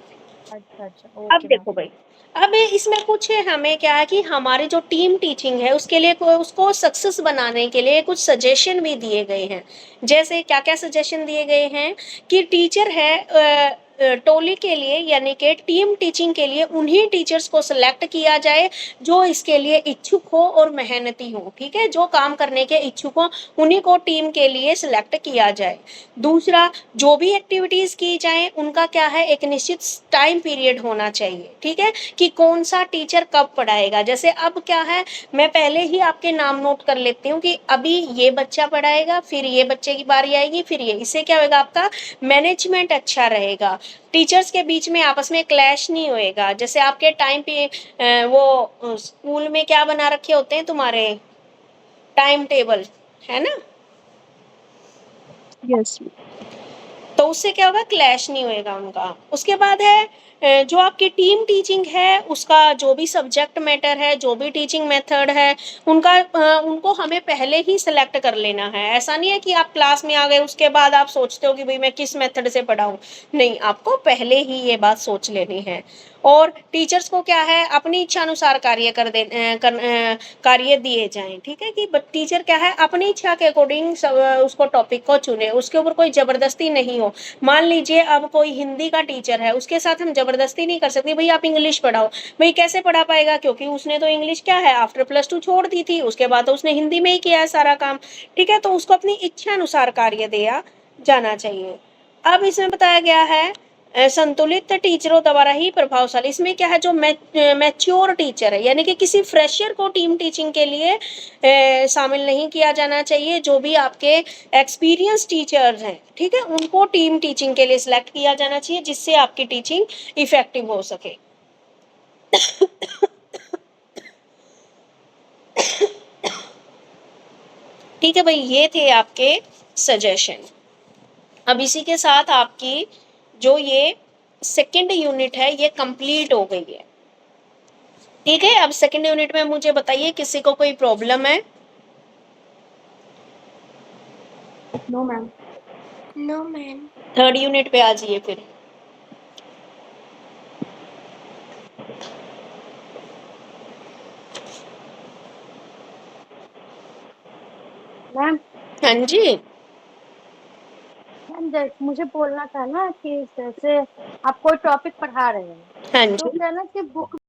अच्छा अच्छा, अब ओके मैम। देखो भाई, अब इसमें कुछ है, हमें क्या है कि हमारी जो टीम टीचिंग है उसके लिए उसको सक्सेस बनाने के लिए कुछ सजेशन भी दिए गए हैं। जैसे क्या क्या सजेशन दिए गए हैं कि टीचर है टोली के लिए यानी कि टीम टीचिंग के लिए उन्हीं टीचर्स को सिलेक्ट किया जाए जो इसके लिए इच्छुक हो और मेहनती हो, ठीक है, जो काम करने के इच्छुक हो उन्हीं को टीम के लिए सिलेक्ट किया जाए। दूसरा, जो भी एक्टिविटीज की जाए उनका क्या है, एक निश्चित टाइम पीरियड होना चाहिए, ठीक है, कि कौन सा टीचर कब पढ़ाएगा। जैसे अब क्या है, मैं पहले ही आपके नाम नोट कर लेती हूँ कि अभी ये बच्चा पढ़ाएगा, फिर ये बच्चे की बारी आएगी, फिर ये, इससे क्या होगा, आपका मैनेजमेंट अच्छा रहेगा, टीचर्स के बीच में आपस में क्लैश नहीं होएगा। जैसे आपके टाइम पे वो स्कूल में क्या बना रखे होते हैं तुम्हारे टाइम टेबल, है ना, यस। तो उससे क्या होगा, क्लैश नहीं होएगा उनका। उसके बाद है जो आपकी टीम टीचिंग है उसका जो भी सब्जेक्ट मैटर है, जो भी टीचिंग मेथड है, उनको हमें पहले ही सिलेक्ट कर लेना है। ऐसा नहीं है कि आप क्लास में आ गए उसके बाद आप सोचते हो कि भाई मैं किस मेथड से पढ़ाऊं। नहीं, आपको पहले ही ये बात सोच लेनी है। और टीचर्स को क्या है, अपनी इच्छा अनुसार कार्य दिए जाएं। ठीक है कि टीचर क्या है, अपनी इच्छा के अकॉर्डिंग उसको टॉपिक को चुने, उसके ऊपर कोई जबरदस्ती नहीं हो। मान लीजिए अब कोई हिंदी का टीचर है, उसके साथ हम जबरदस्ती नहीं कर सकते भाई आप इंग्लिश पढ़ाओ। भाई कैसे पढ़ा पाएगा, क्योंकि उसने तो इंग्लिश क्या है आफ्टर +2 छोड़ दी थी, उसके बाद तो उसने हिंदी में ही किया है सारा काम। ठीक है, तो उसको अपनी इच्छा अनुसार कार्य दिया जाना चाहिए। अब इसमें बताया गया है संतुलित टीचरों द्वारा ही प्रभावशाली। इसमें क्या है, जो मैच्योर टीचर है, यानी कि किसी फ्रेशर को टीम टीचिंग के लिए शामिल नहीं किया जाना चाहिए। जो भी आपके एक्सपीरियंस टीचर्स हैं, ठीक है, उनको टीम टीचिंग के लिए सिलेक्ट किया जाना चाहिए, जिससे आपकी टीचिंग इफेक्टिव हो सके। ठीक है भाई, ये थे आपके सजेशन। अब इसी के साथ आपकी जो ये सेकेंड यूनिट है ये कंप्लीट हो गई है। ठीक है, अब सेकेंड यूनिट में मुझे बताइए किसी को कोई प्रॉब्लम है? No ma'am. No ma'am. Third unit पे आ जाइए फिर। मैम हाँ जी। जैसे मुझे बोलना था ना कि जैसे आप कोई टॉपिक पढ़ा रहे हैं हाँ तो जी। क्या ना कि बुक